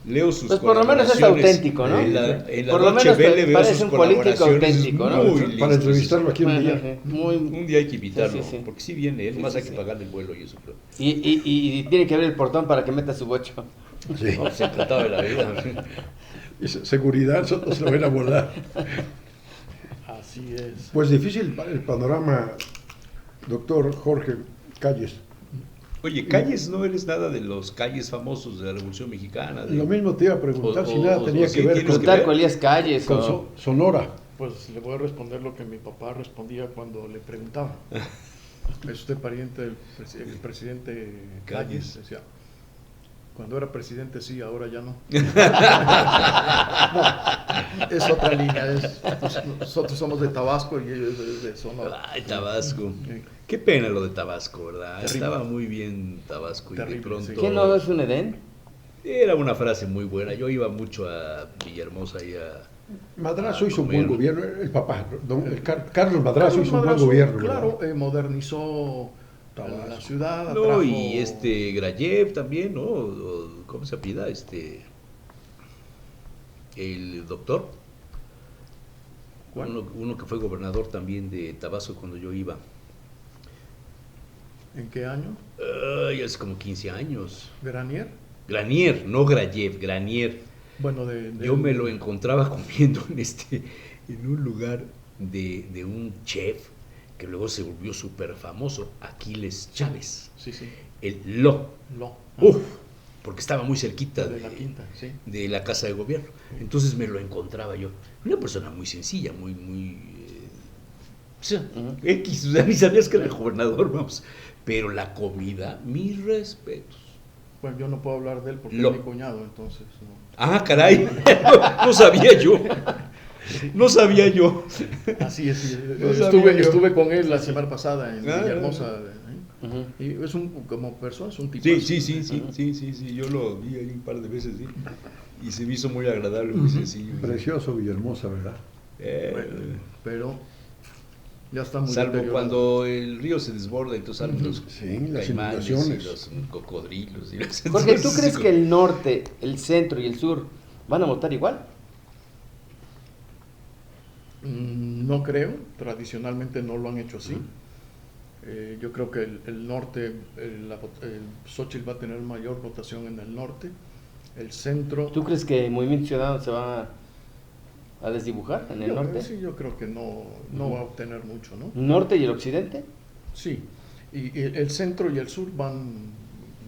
Leo sus pues por lo menos es auténtico, ¿no? En la por lo menos parece un político auténtico, ¿no? Para entrevistarlo aquí un día. Un día hay que invitarlo, Sí. porque si viene él, más hay que pagarle el vuelo y eso. Pero... Y tiene que abrir el portón para que meta su bocho. Sí. No, se trataba de la vida. Y seguridad, nosotros se lo van a volar. Así es. Pues difícil el panorama, doctor Jorge Calles. Oye, Calles, no eres nada de los Calles famosos de la Revolución Mexicana. Lo mismo te iba a preguntar si nada tenía que sí, ver con Plutarco Elías Calles. Sonora. Pues le voy a responder lo que mi papá respondía cuando le preguntaba. ¿Es usted pariente del presidente Calles? Decía, cuando era presidente sí, ahora ya no. No, es otra línea. Nosotros somos de Tabasco y ellos de Sonora. Ay, Tabasco. Sí. Qué pena lo de Tabasco, ¿verdad? Terrible. Estaba muy bien Tabasco y Terrible, de pronto... sí. ¿Qué no es un Edén? Era una frase muy buena. Yo iba mucho a Villahermosa y a... Madrazo hizo un comer. buen gobierno, el papá, Carlos Madrazo hizo un buen gobierno. Claro, modernizó la ciudad. No, atrajo... y Grayev también, ¿no? ¿Cómo se apellida? El doctor. Uno que fue gobernador también de Tabasco cuando yo iba. ¿En qué año? Hace como 15 años. ¿Granier? Granier, no Grayev, Granier. Bueno, yo me lo encontraba comiendo en un lugar de un chef que luego se volvió súper famoso, Aquiles Chávez. Sí. El Lo. Porque estaba muy cerquita de la quinta, sí. De la casa de gobierno. Entonces me lo encontraba yo. Una persona muy sencilla, muy X, o sea, ni sabías que era el gobernador, vamos. Pero la comida, mis respetos. Bueno, yo no puedo hablar de él porque es mi cuñado, entonces. No. Ah, caray, no sabía yo. No sabía yo. Así es. No estuve con él la semana pasada en Villahermosa. Y como persona es un tipo. Sí, yo lo vi ahí un par de veces, sí. Y se me hizo muy agradable, muy sencillo. Precioso Villahermosa, ¿verdad? Pero ya está muy salvo deteriorado. Cuando el río se desborda, entonces salen los las caimanes inundaciones. y los cocodrilos. Jorge, ¿tú crees que el norte, el centro y el sur van a votar igual? No creo, tradicionalmente no lo han hecho así. Yo creo que el norte, Xóchitl va a tener mayor votación en el norte, el centro... ¿Tú crees que el Movimiento Ciudadano se va a desdibujar en el norte? Sí, yo creo que no va a obtener mucho, ¿no? ¿Norte y el occidente? Sí, y el centro y el sur van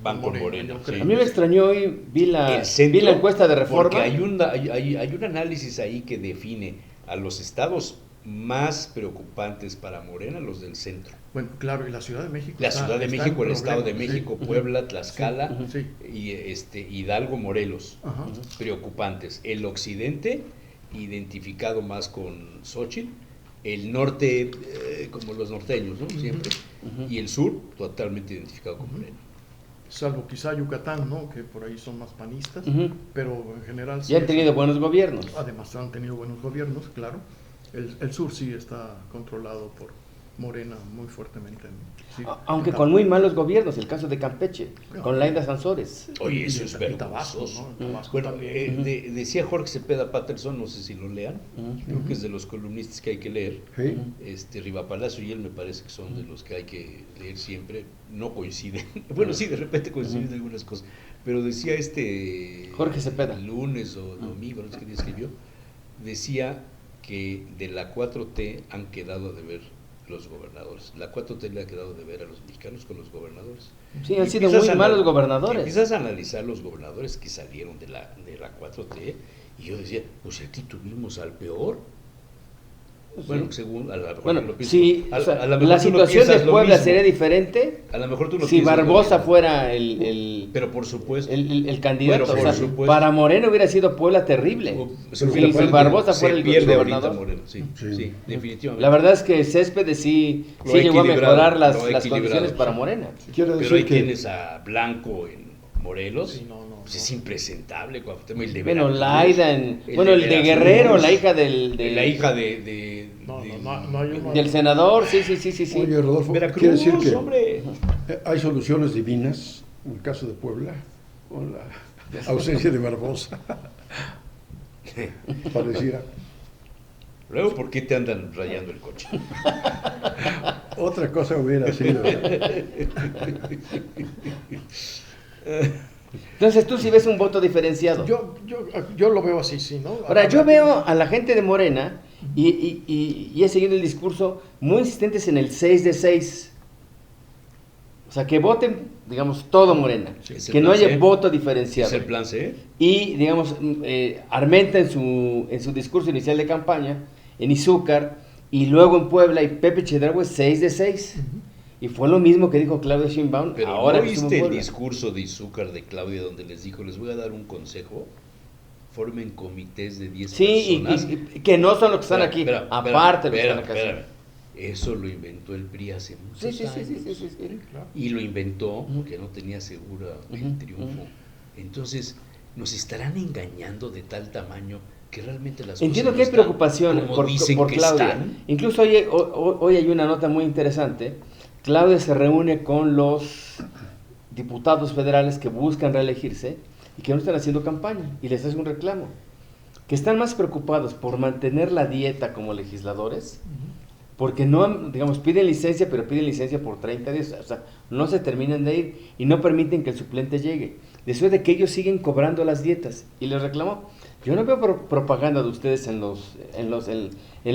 con Morena. yo creo. A mí me extrañó hoy, vi la encuesta de Reforma. Porque hay un análisis ahí que define a los estados más preocupantes para Morena los del centro. Bueno, claro, y la Ciudad de México. La Ciudad de México, el Estado de problema, México, sí. Puebla, Tlaxcala Sí. y Hidalgo, Morelos. Ajá. Preocupantes. El occidente, identificado más con Xochitl, el norte, como los norteños, ¿no? Siempre, y el sur, totalmente identificado con Morena. Salvo quizá Yucatán, ¿no? Que por ahí son más panistas, pero en general sí. Ya han tenido buenos gobiernos. Además han tenido buenos gobiernos, claro. El sur sí está controlado por Morena muy fuertemente. Sí. Aunque con muy malos gobiernos, el caso de Campeche, con Laida Sansores. Oye, eso es Y Tabasco, vergonzoso. ¿no? Tabasco Bueno, también. decía Jorge Cepeda Patterson, no sé si lo lean, creo que es de los columnistas que hay que leer. Sí. Riva Palacio y él me parece que son de los que hay que leer siempre. No coinciden. Bueno, sí, de repente coinciden algunas cosas. Pero decía Jorge Cepeda. lunes o domingo, no sé qué día escribió, decía que de la 4T han quedado de ver los gobernadores. La 4T le ha quedado de ver a los mexicanos con los gobernadores. Sí, han Y sido empiezas muy a malos gobernadores. Empiezas a analizar los gobernadores que salieron de la 4T y yo decía, pues aquí tuvimos al peor. Bueno, según a lo mejor Bueno, lo piensas- sí, a o sea, lo mejor la tú no situación de piensas lo Puebla mismo. sería diferente A lo mejor tú no si piensas lo Barbosa mismo. fuera el Pero por supuesto. el candidato. Pero O por sea, supuesto. para Moreno hubiera sido Puebla terrible. Se Si Barbosa se fuera el pierde gobernador. ahorita Moreno, sí, Sí. definitivamente. La verdad es que Céspedes sí Lo sí ha llegó a equilibrado, mejorar lo ha las equilibrado, condiciones para sí. Morena. Quiere Pero decir ahí que tienes a Blanco en Morelos, Sí, no, pues es impresentable. Cuauhtémoc, el de Bueno, Veracruz, Laida el de Veracruz, Guerrero, la hija la hija No hay uno. del senador, sí. Oye, Rodolfo, Veracruz, quiere decir que hombre. hay soluciones divinas en el caso de Puebla, con la ausencia de Barbosa. Pareciera. Luego, ¿por qué te andan rayando el coche? Otra cosa hubiera sido. Entonces tú sí ves un voto diferenciado. Yo lo veo así, sí, ¿no? Ahora, yo veo a la gente de Morena y he seguido el discurso muy insistentes en el 6 de 6. O sea, que voten, digamos, todo Morena. Es el Que no plan haya C. voto diferenciado. ¿Es el plan C? Y, digamos, Armenta en su discurso inicial de campaña, en Izúcar, y luego en Puebla, y Pepe Chedraui 6 de 6. Y fue lo mismo que dijo Claudia Sheinbaum. Pero ahora ¿no que estuvo en viste el Puebla. discurso de Izúcar de Claudia donde les dijo, les voy a dar un consejo, formen comités de 10 Sí, personas? y que no son los que están aquí, Espera, aparte de los que espera, están acá. espérame. Eso lo inventó el PRI hace muchos Sí. años. Y lo inventó porque no tenía segura el triunfo. Entonces, nos estarán engañando de tal tamaño que realmente las Entiendo cosas que hay no están preocupación como por dicen que Claudia. están. Incluso hoy hay una nota muy interesante. Claudia se reúne con los diputados federales que buscan reelegirse y que no están haciendo campaña y les hace un reclamo. Que están más preocupados por mantener la dieta como legisladores, porque no, digamos, piden licencia, pero piden licencia por 30 días, o sea, no se terminan de ir y no permiten que el suplente llegue. Después de que ellos siguen cobrando las dietas y les reclamó. Yo no veo propaganda de ustedes en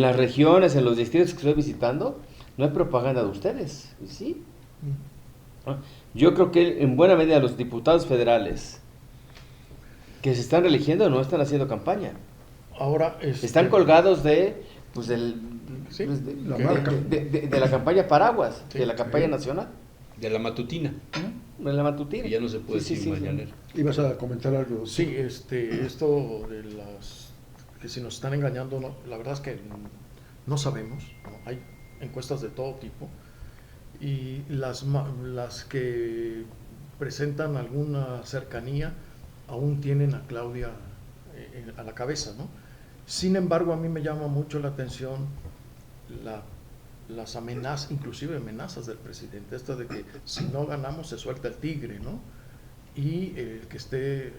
las regiones, en los distritos que estoy visitando, no hay propaganda de ustedes, ¿sí? Yo creo que en buena medida los diputados federales que se están reeligiendo no están haciendo campaña. Ahora Están colgados de Sí, la marca. de la campaña Paraguas, Sí, de la campaña nacional, De la matutina, de la matutina. que ya no se puede Sí, decir sí, mañanero. ¿Ibas a comentar algo? Sí, esto de que si nos están engañando, no, la verdad es que no sabemos, ¿no? Hay encuestas de todo tipo y las que presentan alguna cercanía aún tienen a Claudia a la cabeza, ¿no? Sin embargo, a mí me llama mucho la atención las amenazas, inclusive amenazas del presidente, esto de que si no ganamos se suelta el tigre, ¿no? Y que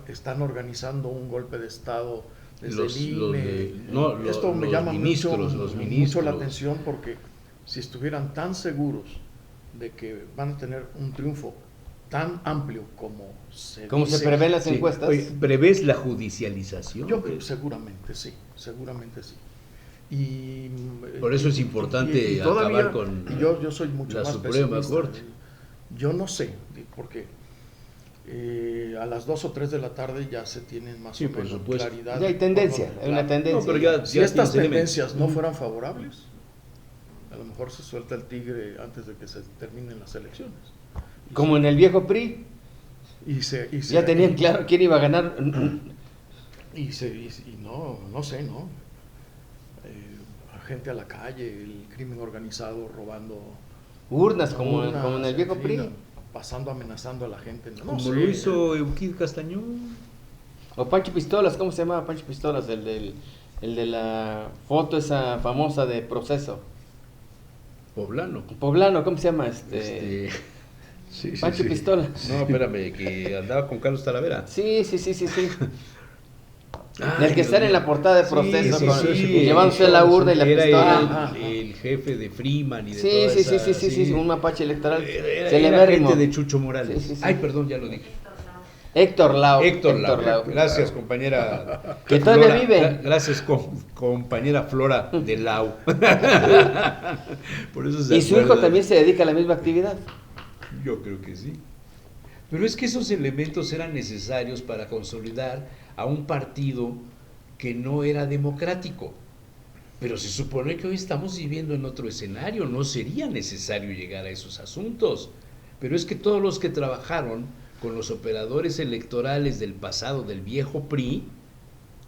están organizando un golpe de Estado desde el INE. Esto me llama mucho la atención porque si estuvieran tan seguros de que van a tener un triunfo tan amplio como se prevé en las encuestas. Oye, ¿prevés la judicialización? Yo creo seguramente sí. Y por eso es importante y todavía, acabar con yo soy mucho la más Suprema pesimista. Corte. Yo no sé, porque A las 2 o 3 de la tarde ya se tienen más Sí, o por menos supuesto. claridad. Ya hay tendencia, hay una tendencia. No, pero ya, Si ya estas tienes elementos. tendencias no fueran favorables, a lo mejor se suelta el tigre antes de que se terminen las elecciones. Como en el viejo PRI, ya tenían claro quién iba a ganar. Y no sé, ¿no? Gente a la calle, el crimen organizado robando Urnas, como en el urnas, viejo en PRI. fin, pasando, amenazando a la gente. No Como sé. lo hizo Euquid Castañón. O Pancho Pistolas, ¿cómo se llamaba Pancho Pistolas? El de la foto esa famosa de Proceso. Poblano. Poblano, ¿cómo se llama? Sí, sí, Pancho sí. Pistolas. No, espérame, que andaba con Carlos Talavera. Sí. Ay, El que está en la portada de sí, Proceso, sí, llevándose la urna y la era pistola. el jefe de Freeman y de Sí, toda sí, un mapache electoral. Era Celebérrimo. gente de Chucho Morales. Sí. Ay, perdón, ya lo dije. Héctor Lau. Gracias, compañera. Que todavía Flora. vive. Gracias, compañera Flora de Lau. Por eso se Y su hijo acuerda. también se dedica a la misma actividad. Yo creo que sí. Pero es que esos elementos eran necesarios para consolidar a un partido que no era democrático. Pero se supone que hoy estamos viviendo en otro escenario, no sería necesario llegar a esos asuntos. Pero es que todos los que trabajaron con los operadores electorales del pasado, del viejo PRI,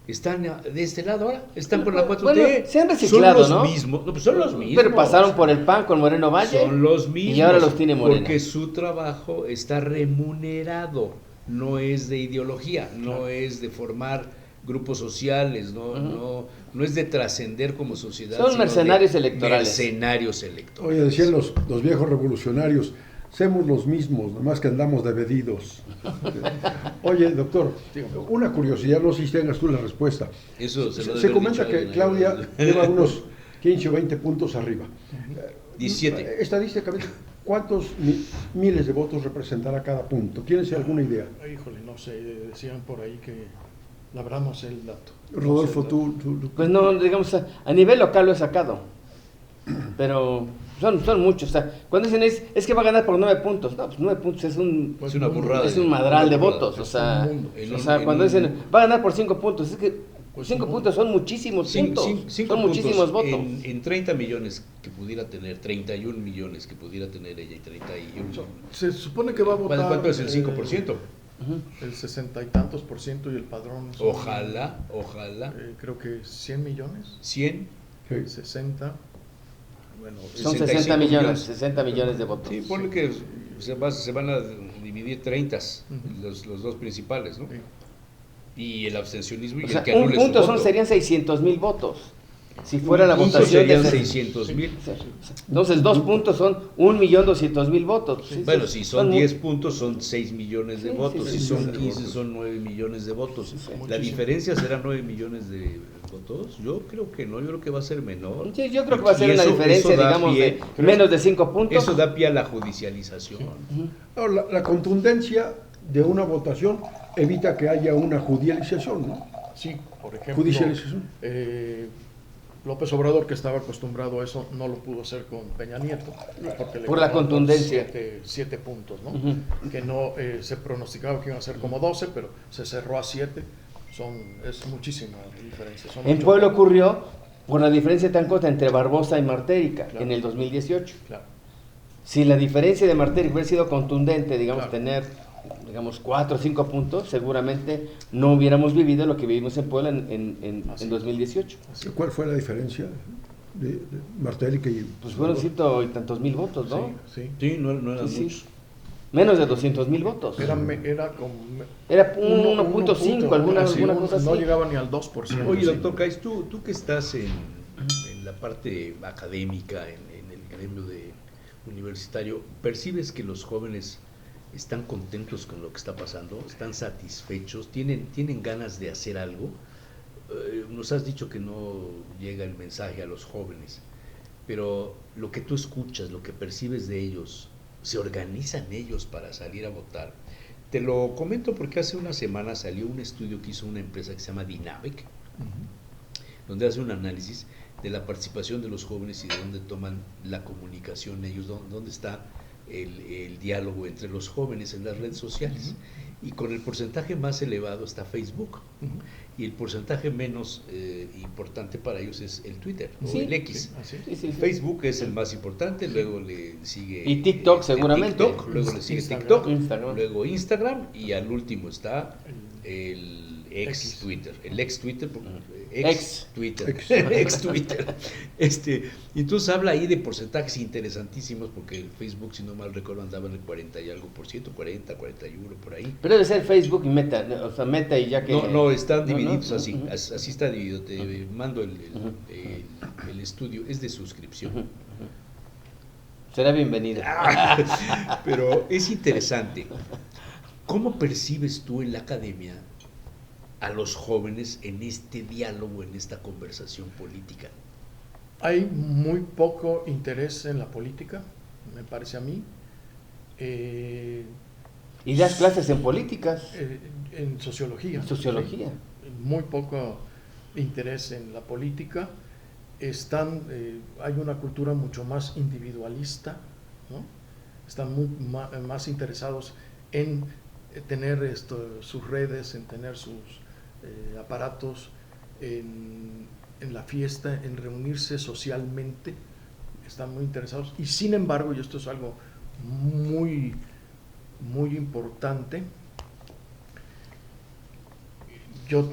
están de este lado ahora, están con la 4T. Bueno, se han reciclado, son los ¿no? mismos, no, pues son los mismos. Pero pasaron por el PAN con Moreno Valle. Son los mismos. Y ahora los tiene Morena. Porque su trabajo está remunerado, no es de ideología, no es de formar grupos sociales, no es de trascender como sociedad. Son sino mercenarios de electorales. Mercenarios electorales. Oye, decían los viejos revolucionarios, somos los mismos, nomás que andamos de vedidos. Oye, doctor, una curiosidad, no sé si tengas tú la respuesta. Eso se lo Se debe comenta haber que dicho Claudia lleva unos 15 o 20 puntos arriba. 17. Estadísticamente, ¿cuántos miles de votos representará cada punto? ¿Tienes alguna idea? Híjole, no sé, decían por ahí que la verdad no sé el dato. Rodolfo, No sé el dato. tú. Pues no, digamos, a nivel local lo he sacado. Pero son muchos. O sea, cuando dicen es que va a ganar por 9 puntos. No, pues 9 puntos es Es una burrada. es un madral de Una burrada. votos. O sea, En cuando un- dicen va a ganar por 5 puntos, es que Pues 5 un puntos son muchísimos puntos. Cinco Son puntos muchísimos votos. En 30 millones que pudiera tener, 31 millones que pudiera tener ella y 31. Se supone que va a votar. ¿Cuánto es el 5%? El 60 y tantos % y el padrón. son, Ojalá. creo que 100 millones, 100. 60. Bueno, Son 65 60 millones, millones. 60 millones de votos. Sí, ponle que se van a dividir 30 los dos principales, ¿no? sí. Y el abstencionismo y O el sea, que un anule punto su voto. serían 600,000 votos. Si fuera la Un punto votación serían de 600,000. Entonces 2 puntos son 1,200,000 votos. Sí, Bueno, sí, si son muy- 10 puntos son 6 millones de Sí, votos, sí, si sí, son sí, 15 sí. son 9 millones de votos. ¿La muchísimo. diferencia será 9 millones de votos? Yo creo que no, yo creo que va a ser menor. Sí, yo creo que va a ser Y una eso diferencia, da digamos, pie- de menos de 5 puntos. Eso da pie a la judicialización. Ahora, la contundencia de una votación evita que haya una judicialización, ¿no? Sí, por ejemplo, Judicialización. López Obrador, que estaba acostumbrado a eso, no lo pudo hacer con Peña Nieto. Porque le Por la ganaron contundencia. 7 puntos, ¿no? Que no se pronosticaba que iban a ser como 12, pero se cerró a 7. Es muchísima diferencia. Son En 8 Puebla puntos. ocurrió por la diferencia tan corta entre Barbosa y Martérica Claro. en el 2018. Claro. Si la diferencia de Martérica hubiera sido contundente, digamos, Claro. tener 4 o 5 puntos, seguramente no hubiéramos vivido lo que vivimos en Puebla en Así es. 2018. ¿Cuál fue la diferencia de Martérica y Pues fueron 100 y tantos mil votos, ¿no? Sí, sí. Sí, no eran Sí, sí. muchos. Menos de 200,000 votos. Era como Era uno 1.5, alguna cosa así. No llegaba ni al 2%. Oye, sí. doctor Cais, tú que estás en la parte académica, en el gremio universitario, ¿percibes que los jóvenes están contentos con lo que está pasando? ¿Están satisfechos? ¿Tienen ganas de hacer algo? Nos has dicho que no llega el mensaje a los jóvenes, pero lo que tú escuchas, lo que percibes de ellos, ¿se organizan ellos para salir a votar? Te lo comento porque hace una semana salió un estudio que hizo una empresa que se llama Dynamic, donde hace un análisis de la participación de los jóvenes y de dónde toman la comunicación ellos, dónde está el diálogo entre los jóvenes en las redes sociales. Y con el porcentaje más elevado está Facebook. Y el porcentaje menos importante para ellos es el Twitter, o el X. Facebook es el más importante, luego le sigue... Y TikTok seguramente. Luego le sigue Instagram. TikTok, luego Instagram, y al último está el ex Twitter, ex Twitter. Y entonces habla ahí de porcentajes interesantísimos, porque el Facebook, si no mal recuerdo, andaba en el 40 y algo por ciento, 40, 41 por ahí. Pero debe ser Facebook y Meta, o sea, Meta y ya que... No, están divididos así, Uh-huh. así está dividido. Te mando el estudio, es de suscripción. Uh-huh. Será bienvenido. Pero es interesante. ¿Cómo percibes tú en la academia a los jóvenes en este diálogo, en esta conversación política? Hay muy poco interés en la política, me parece a mí. Y das clases en políticas. En sociología. En sociología. Sí, muy poco interés en la política. Hay una cultura mucho más individualista, ¿no? Están más interesados en tener sus redes, en tener sus aparatos, en la fiesta, en reunirse socialmente. Están muy interesados. Y sin embargo, y esto es algo muy, muy importante, yo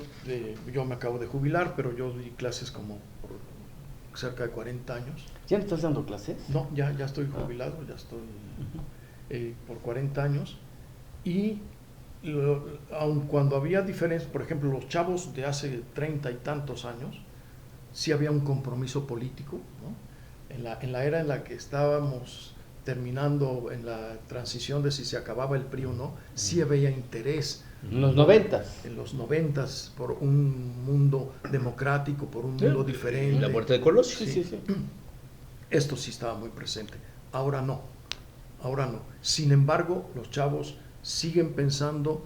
me acabo de jubilar, pero yo di clases como por cerca de 40 años. ¿Ya no estás dando clases? No, ya estoy jubilado, ya estoy por 40 años. Y aun cuando había diferencias, por ejemplo, los chavos de hace 30 y tantos años, sí había un compromiso político, ¿no? En la era en la que estábamos terminando, en la transición de si se acababa el PRI o no, sí había interés. En los 90. En los 90, por un mundo democrático, por un mundo diferente. La muerte de Colosio. Sí. Esto sí estaba muy presente. Ahora no. Sin embargo, los chavos siguen pensando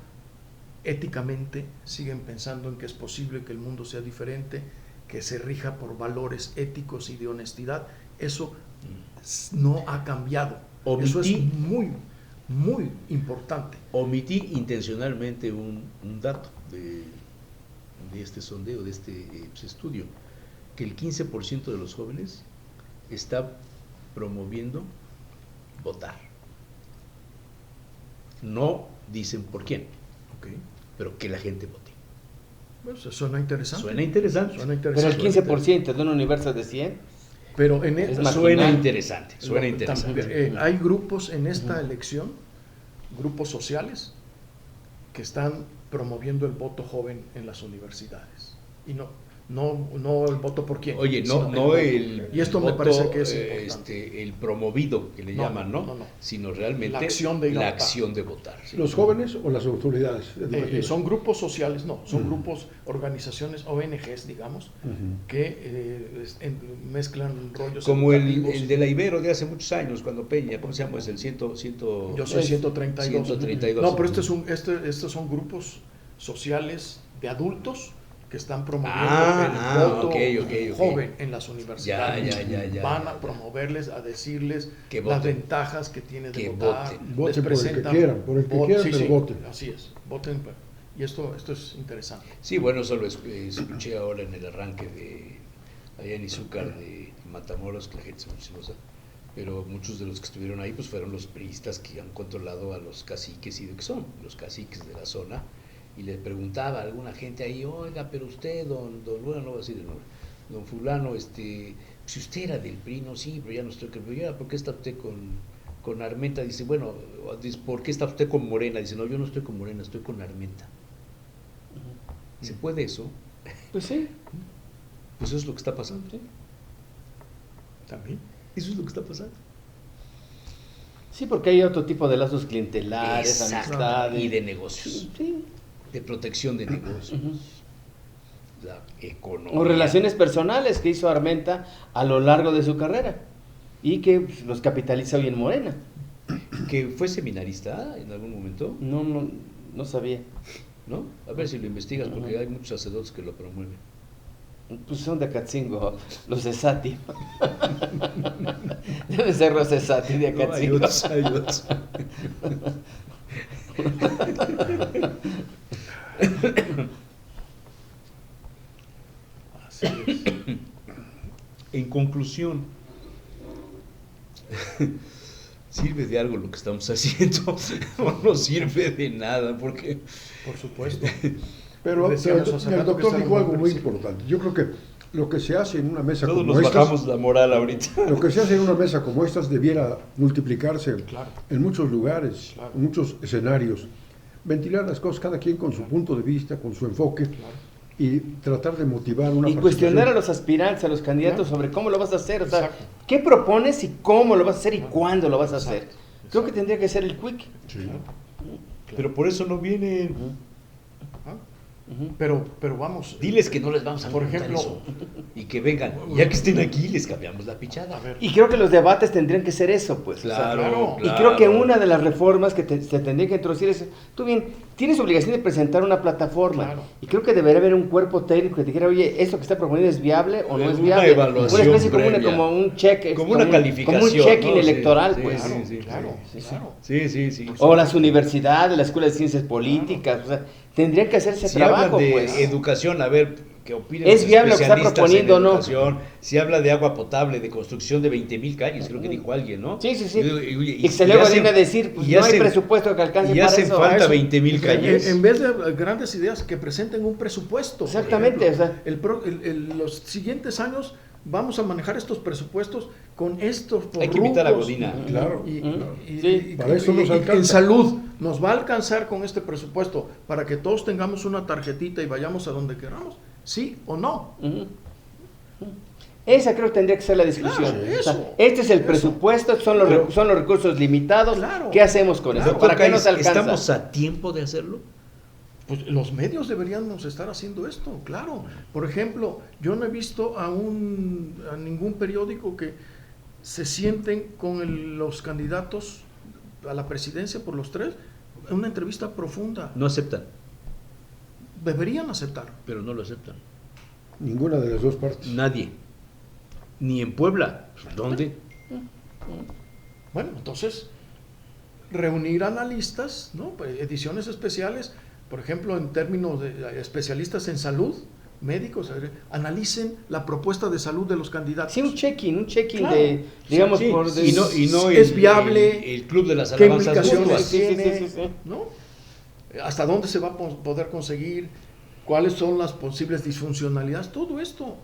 éticamente, siguen pensando en que es posible que el mundo sea diferente, que se rija por valores éticos y de honestidad. Eso no ha cambiado. Eso es muy, muy importante. Omití intencionalmente un dato de este sondeo, de este estudio, que el 15% de los jóvenes está promoviendo votar. No dicen por quién, pero que la gente vote. Bueno, suena interesante. Suena interesante. Pero el 15% de un universo de 100. Pero suena interesante. Hay grupos en esta elección, grupos sociales, que están promoviendo el voto joven en las universidades. Y no el voto por quién. Oye, y esto me parece que es importante. El promovido que le llaman, ¿no? Sino realmente la acción de votar. ¿Sí? ¿Los jóvenes o las autoridades? Son grupos sociales, son grupos, organizaciones, ONGs, digamos, que mezclan rollos como el de la Ibero de hace muchos años, cuando Peña, ¿cómo se llama? Es el 100. Yo soy 132. 132. No, pero estos son grupos sociales de adultos que están promoviendo el voto joven en las universidades. Ya. Van a promoverles, a decirles que las ventajas que tiene de votar. Voten por el que quieran, pero voten. Así es, voten. Y esto es interesante. Sí, bueno, eso lo escuché ahora en el arranque allá en Izúcar de Matamoros, que la gente se mucho, pero muchos de los que estuvieron ahí pues fueron los priistas que han controlado a los caciques y de que son los caciques de la zona. Y le preguntaba a alguna gente ahí, oiga, pero usted, don Luna, no voy a decir el nombre, don fulano, si usted era del PRI, no, sí, pero ya no estoy, pero ya, ¿por qué está usted con Armenta? Dice, bueno, ¿por qué está usted con Morena? Dice, no, yo no estoy con Morena, estoy con Armenta. ¿Se puede eso? Pues sí. Pues eso es lo que está pasando. Sí. También. Eso es lo que está pasando. Sí, porque hay otro tipo de lazos clientelares, amistades. Y de negocios. Sí. De protección de negocios. La economía. O relaciones personales que hizo Armenta a lo largo de su carrera y que los capitaliza hoy en Morena. ¿Que fue seminarista en algún momento? No sabía. ¿No? A ver si lo investigas, porque hay muchos sacerdotes que lo promueven. Pues son de Catzingo, los de Sati. Debe ser Rosesati de No, hay Acatzingo. otros, hay otros. Así es. En conclusión, ¿sirve de algo lo que estamos haciendo? O no sirve de nada, porque Por supuesto. Pero Decíamos hace el rato que doctor está dijo muy algo muy presente. importante. Yo creo que lo que se hace en una mesa todos como nos estas, bajamos la moral ahorita. lo que se hace en una mesa como estas debiera multiplicarse Claro. en muchos lugares, Claro. en muchos escenarios. Ventilar las cosas cada quien con su punto de vista, con su enfoque y tratar de motivar una Y cuestionar a participación. los aspirantes, a los candidatos Claro. sobre cómo lo vas a hacer. O sea, Exacto. ¿qué propones y cómo lo vas a hacer y cuándo lo vas a hacer? Exacto. Creo que tendría que ser el quick. Sí. Pero por eso no vienen. ¿Ah? Ujú. Pero vamos, Diles que no les vamos a Por preguntar ejemplo, eso. Y que vengan. Ya que estén aquí, les cambiamos la pichada. a ver, Y creo que los debates tendrían que ser eso, pues. O sea, Claro, y creo que una de las reformas que se tendría que introducir es, tú bien, tienes obligación de presentar una plataforma. Claro. Y creo que debería haber un cuerpo técnico que te dijera, oye, ¿esto que está proponiendo es viable o no es Una viable? evaluación Una especie como, previa. como un check. Como una calificación, Como un check-in ¿no? Sí, electoral, sí, pues. sí, claro, sí, claro, sí, sí. claro. Sí, sí, sí. O las universidades, la Escuela de Ciencias Políticas, o sea, tendrían que hacer ese Si trabajo, hablan de pues. educación, a ver, ¿qué opinan ¿Es los viable lo que está especialistas proponiendo en o no? educación? Si habla de agua potable, de construcción de 20,000 calles, creo que dijo alguien, ¿no? Sí, sí, sí. Y Y se luego hacen- viene a decir, pues, y no hay hacen- presupuesto que alcance y para hacen eso. falta Eso. 20,000 calles. En vez de grandes ideas, que presenten un presupuesto. por Exactamente, ejemplo. o sea. Los siguientes años vamos a manejar estos presupuestos con estos Hay que invitar a rubros. Godina. Claro. Sí. Para eso nos alcanza. En salud, nos va a alcanzar con este presupuesto para que todos tengamos una tarjetita y vayamos a donde queramos. ¿Sí o no? Ujú. Esa creo que tendría que ser la discusión. Claro, O sea, eso, este es el eso. presupuesto, son los recursos limitados. Claro. ¿Qué hacemos con Claro. eso? ¿Para qué nos Doctor alcanza? Cáiz, ¿estamos a tiempo de hacerlo? Pues los medios deberíamos estar haciendo esto, claro. Por ejemplo, yo no he visto a ningún periódico que se sienten con los candidatos a la presidencia por los tres en una entrevista profunda. No aceptan, Deberían aceptar. pero no lo aceptan. Ninguna de las dos partes. Nadie. Ni en Puebla. ¿Dónde? Bueno, entonces, reunir analistas, ¿no? Pues, ediciones especiales, por ejemplo, en términos de especialistas en salud, médicos, analicen la propuesta de salud de los candidatos. Sí, un check-in Claro. de, digamos, Sí, por... y no es viable, el club de las ¿Qué alabanzas implicaciones mutuas. Sí, sí, tiene? sí, sí, sí. ¿No? ¿Hasta dónde se va a poder conseguir? ¿Cuáles son las posibles disfuncionalidades? Todo esto.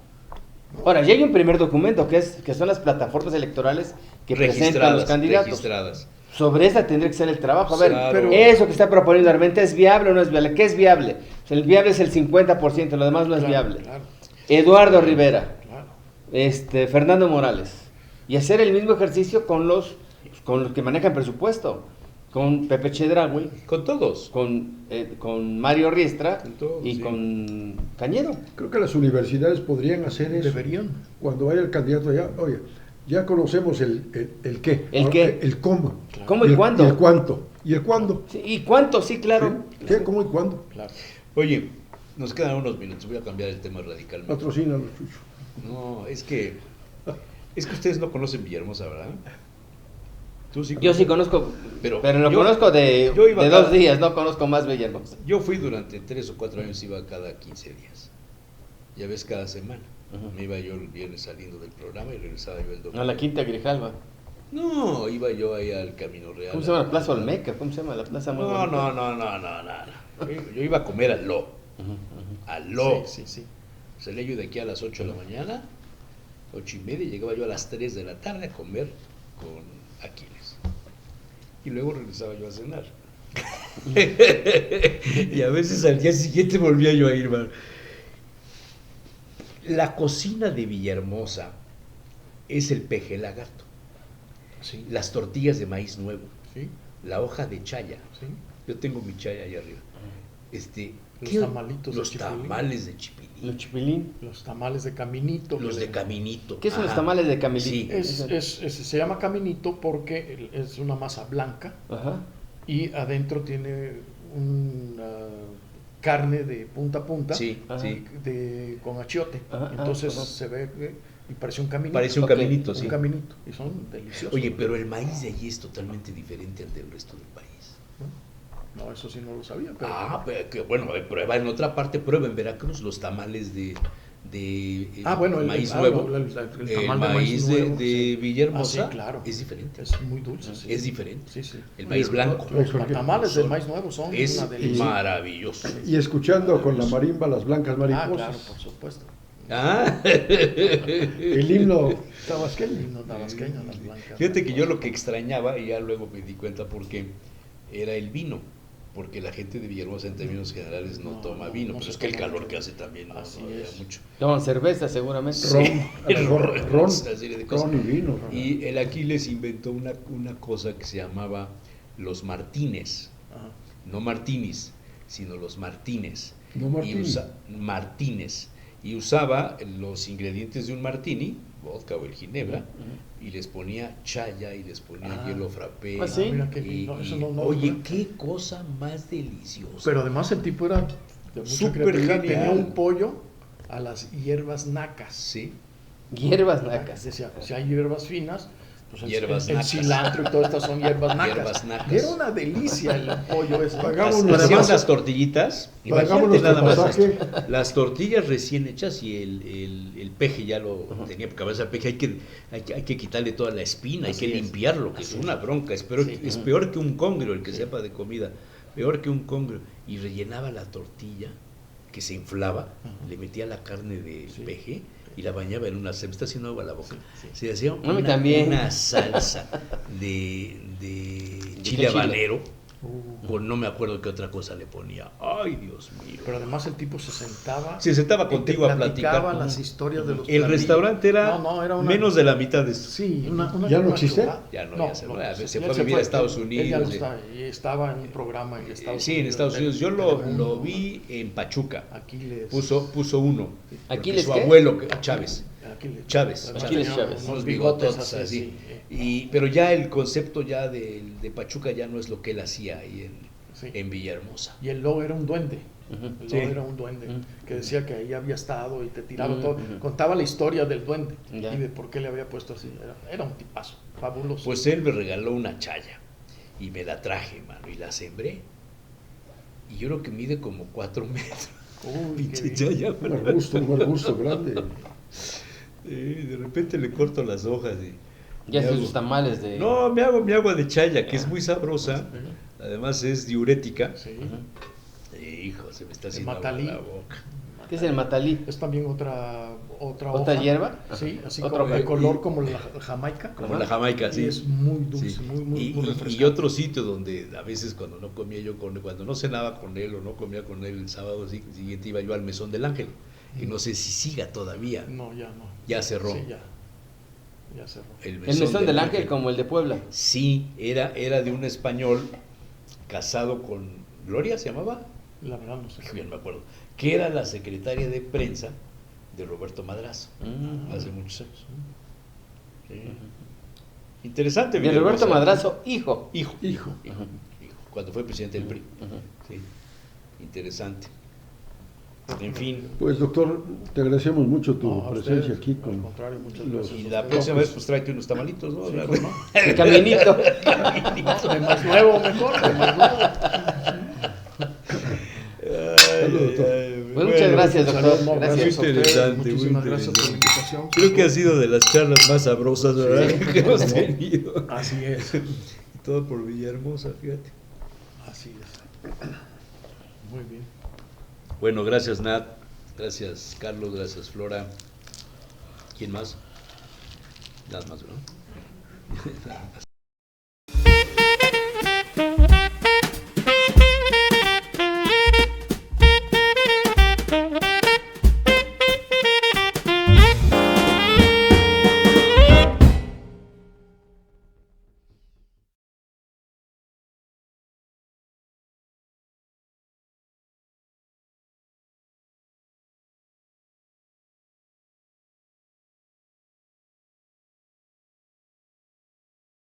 Ahora, ya hay un primer documento que son las plataformas electorales que presentan los candidatos. registradas. Sobre esa tendría que ser el trabajo. A ver, Claro. eso que está proponiendo Armenta, ¿es viable o no es viable? ¿Qué es viable? O sea, el viable es el 50%, lo demás no es Claro, viable. Claro, Eduardo Rivera, claro. Fernando Morales. Y hacer el mismo ejercicio con los que manejan presupuesto. Con Pepe Chedraui, Con todos. con Mario Riestra Con todos, y sí. con Cañedo. Creo que las universidades podrían hacer eso. Deberían. Cuando vaya el candidato allá, oye, ya conocemos el qué. ¿El Ahora, qué? El cómo. ¿Cómo y cuándo? Y el cuánto. ¿Y el cuándo? Sí, ¿y cuánto? Sí, claro. ¿Sí? ¿Qué? ¿Cómo y cuándo? Claro. Oye, nos quedan unos minutos. Voy a cambiar el tema radicalmente. Patrocínalo, Chucho. No, es que ustedes no conocen Villahermosa, ¿verdad? ¿Tú sí Yo sí conoces? conozco, Pero pero lo yo- conozco de yo iba 2 cada- días, no conozco más Villahermosa. Yo fui durante 3 o 4 años, iba cada 15 días. Ya ves, cada semana. Ujú. Me iba yo el viernes saliendo del programa y regresaba yo el domingo. A la Quinta Grijalva. No, iba yo ahí al Camino Real. ¿Cómo se llama la Plaza Olmeca? ¿Cómo se llama la plaza? muy No, bonita? no. Yo iba a comer al Lo. Ujú, ujú. Al Lo. Sí, sí, sí. Salía yo de aquí a las 8 de la mañana, 8:30, y llegaba yo a las 3 de la tarde a comer con Aquiles. Y luego regresaba yo a cenar. Y a veces al día siguiente volvía yo a ir, man. La cocina de Villahermosa es el peje lagarto, Sí. las tortillas de maíz nuevo, Sí. la hoja de chaya. Sí. Yo tengo mi chaya ahí arriba. Los ¿qué- tamalitos de los chipilín. tamales de chipilín, Los chipilín. Los tamales de caminito. los que de le- caminito. ¿Qué son los Ajá. tamales de Camilín? Sí. Se llama caminito porque es una masa blanca Ajá. y adentro tiene una carne de punta a punta Sí, Ajá. sí. con achiote. Ajá, Entonces ajá. se ve Y parece un caminito. Parece un Ok. caminito, sí. Un caminito. Y son deliciosos. Oye, pero el maíz de allí es totalmente diferente al del resto del país. No, eso sí no lo sabía. Pero Pero que, bueno, prueba en otra parte, prueba en Veracruz los tamales de bueno, maíz nuevo. el El tamal de maíz nuevo, de sí. Villahermosa Sí, claro. es diferente. Es muy dulce. Sí. Es diferente. Sí, sí. El maíz blanco Los tamales del maíz nuevo son es una delicia. maravilloso. Y escuchando con la marimba las blancas mariposas. Claro, por supuesto. Ah. El himno tabasqueño. El himno tabasqueño, las blancas. Fíjate que yo lo que extrañaba, y ya luego me di cuenta por qué, era el vino. Porque la gente de Villahermosa en términos generales no toma vino, no pero se es que el toma calor mucho. que hace también no Así ayuda es. mucho. Toman cerveza seguramente. Ron, Esa serie de cosas. ron y vino. Y el Aquiles inventó una cosa que se llamaba los Martínez, Ajá. no Martinis, sino los Martínez. No martini. Martínez. Y usaba los ingredientes de un martini, vodka o el ginebra, y les ponía chaya y les ponía hielo frappé. ¿Ah, sí? Mira qué Y- no, y- eso no oye, no- qué cosa más deliciosa. Pero además el tipo era de mucha Súper creatividad. genial. Tenía un pollo a las hierbas nacas. Sí. Hierbas nacas. Decía, si hay hierbas finas, pues Hierbas el nacas. cilantro y todas estas son hierbas nacas. Hierbas nacas. Y era una delicia el pollo ese. Pagámonos Hacía además- unas tortillitas, Pagámonos imagínate nada nuestro más pasaje. esto, las tortillas recién hechas y el peje ya lo tenía, porque a veces al peje hay que quitarle toda la espina, hay Así que es. limpiarlo, que es una bronca, es peor, Sí. es peor que un congrio el que sepa de comida, peor que un congrio, y rellenaba la tortilla que se inflaba, le metía la carne de Sí. peje y la bañaba en una, se me está haciendo agua la boca, Sí. se hacía A mí también. una salsa de qué chile chile? habanero, con no me acuerdo qué otra cosa le ponía. Ay, Dios mío. Pero además el tipo se sentaba. Se sentaba y te contigo a platicaba platicar. las historias de los El platillos. restaurante era, No, era una- menos de la mitad de esto. Sí, una ¿Ya no una existe? chulada. Ya no, ya se fue. no, Se él fue a vivir a Estados él ya Unidos, no está, y estaba en un programa en Estados Sí, Unidos. en Estados Unidos. Yo Telemundo. lo vi en Pachuca. Aquiles. Puso uno. porque ¿Aquiles su qué? abuelo, Chávez. Aquiles. Chávez. Además Aquiles tenía Chávez. unos Unos bigotes bigototes así. así. Pero ya el concepto ya de Pachuca ya no es lo que él hacía ahí Sí. en Villahermosa. Y el lobo era un duende. Ujú. El lobo Sí. era un duende que decía que ahí había estado y te tiraba Ujú, todo. ujú. Contaba la historia del duende Ya. y de por qué le había puesto así. Era un tipazo, fabuloso. Pues él me regaló una chaya y me la traje, mano, y la sembré. Y yo creo que mide como 4 metros. Uy, Pinche qué bien. chaya, Un mano. arbusto grande. De repente le corto las hojas y Ya me hace hago- sus tamales de. No, me hago mi agua de chaya, que es muy sabrosa. Además es diurética. Sí. Hijo, se me está El haciendo agua matalí. la boca. ¿Qué es el matalí? Es también otra ¿Otra hoja. hierba? Sí, así Otra como de hoja. color como la jamaica. Como la jamaica, sí. Y es muy dulce, Sí. muy y refrescante. otro sitio donde a veces cuando no comía yo con él, cuando no cenaba con él o no comía con él el sábado siguiente iba yo al Mesón del Ángel, que no sé si siga todavía. No, ya no. Ya cerró. Sí, ya cerró. El mesón del ángel como el de Puebla. Sí, era de un español casado con Gloria, ¿se llamaba? La verdad no sé. Hijo, ya no me acuerdo. Que era la secretaria de prensa de Roberto Madrazo, hace muchos años. Sí. Interesante. De Roberto Villahermosa. Madrazo, hijo. Hijo. Hijo. Hijo, cuando fue presidente del PRI. Sí, interesante. En fin, Pues doctor, te agradecemos mucho tu No, a presencia ustedes, aquí al con contrario, muchas los- gracias. y la próxima vez pues tráete unos tamalitos, ¿no? Sí, ¿cómo no? El caminito. De más nuevo, mejor, de más nuevo. Pues muchas gracias, doctor. Salud, no, Gracias. a ustedes, Interesante, muchísimas muy gracias por la interesante. invitación. Creo que ha sido de las charlas más sabrosas, ¿verdad? Que hemos tenido. Así es, Todo por Villahermosa, fíjate. así es. Muy bien. Bueno, gracias Nat, gracias Carlos, gracias Flora. ¿Quién más? Nada más, ¿no?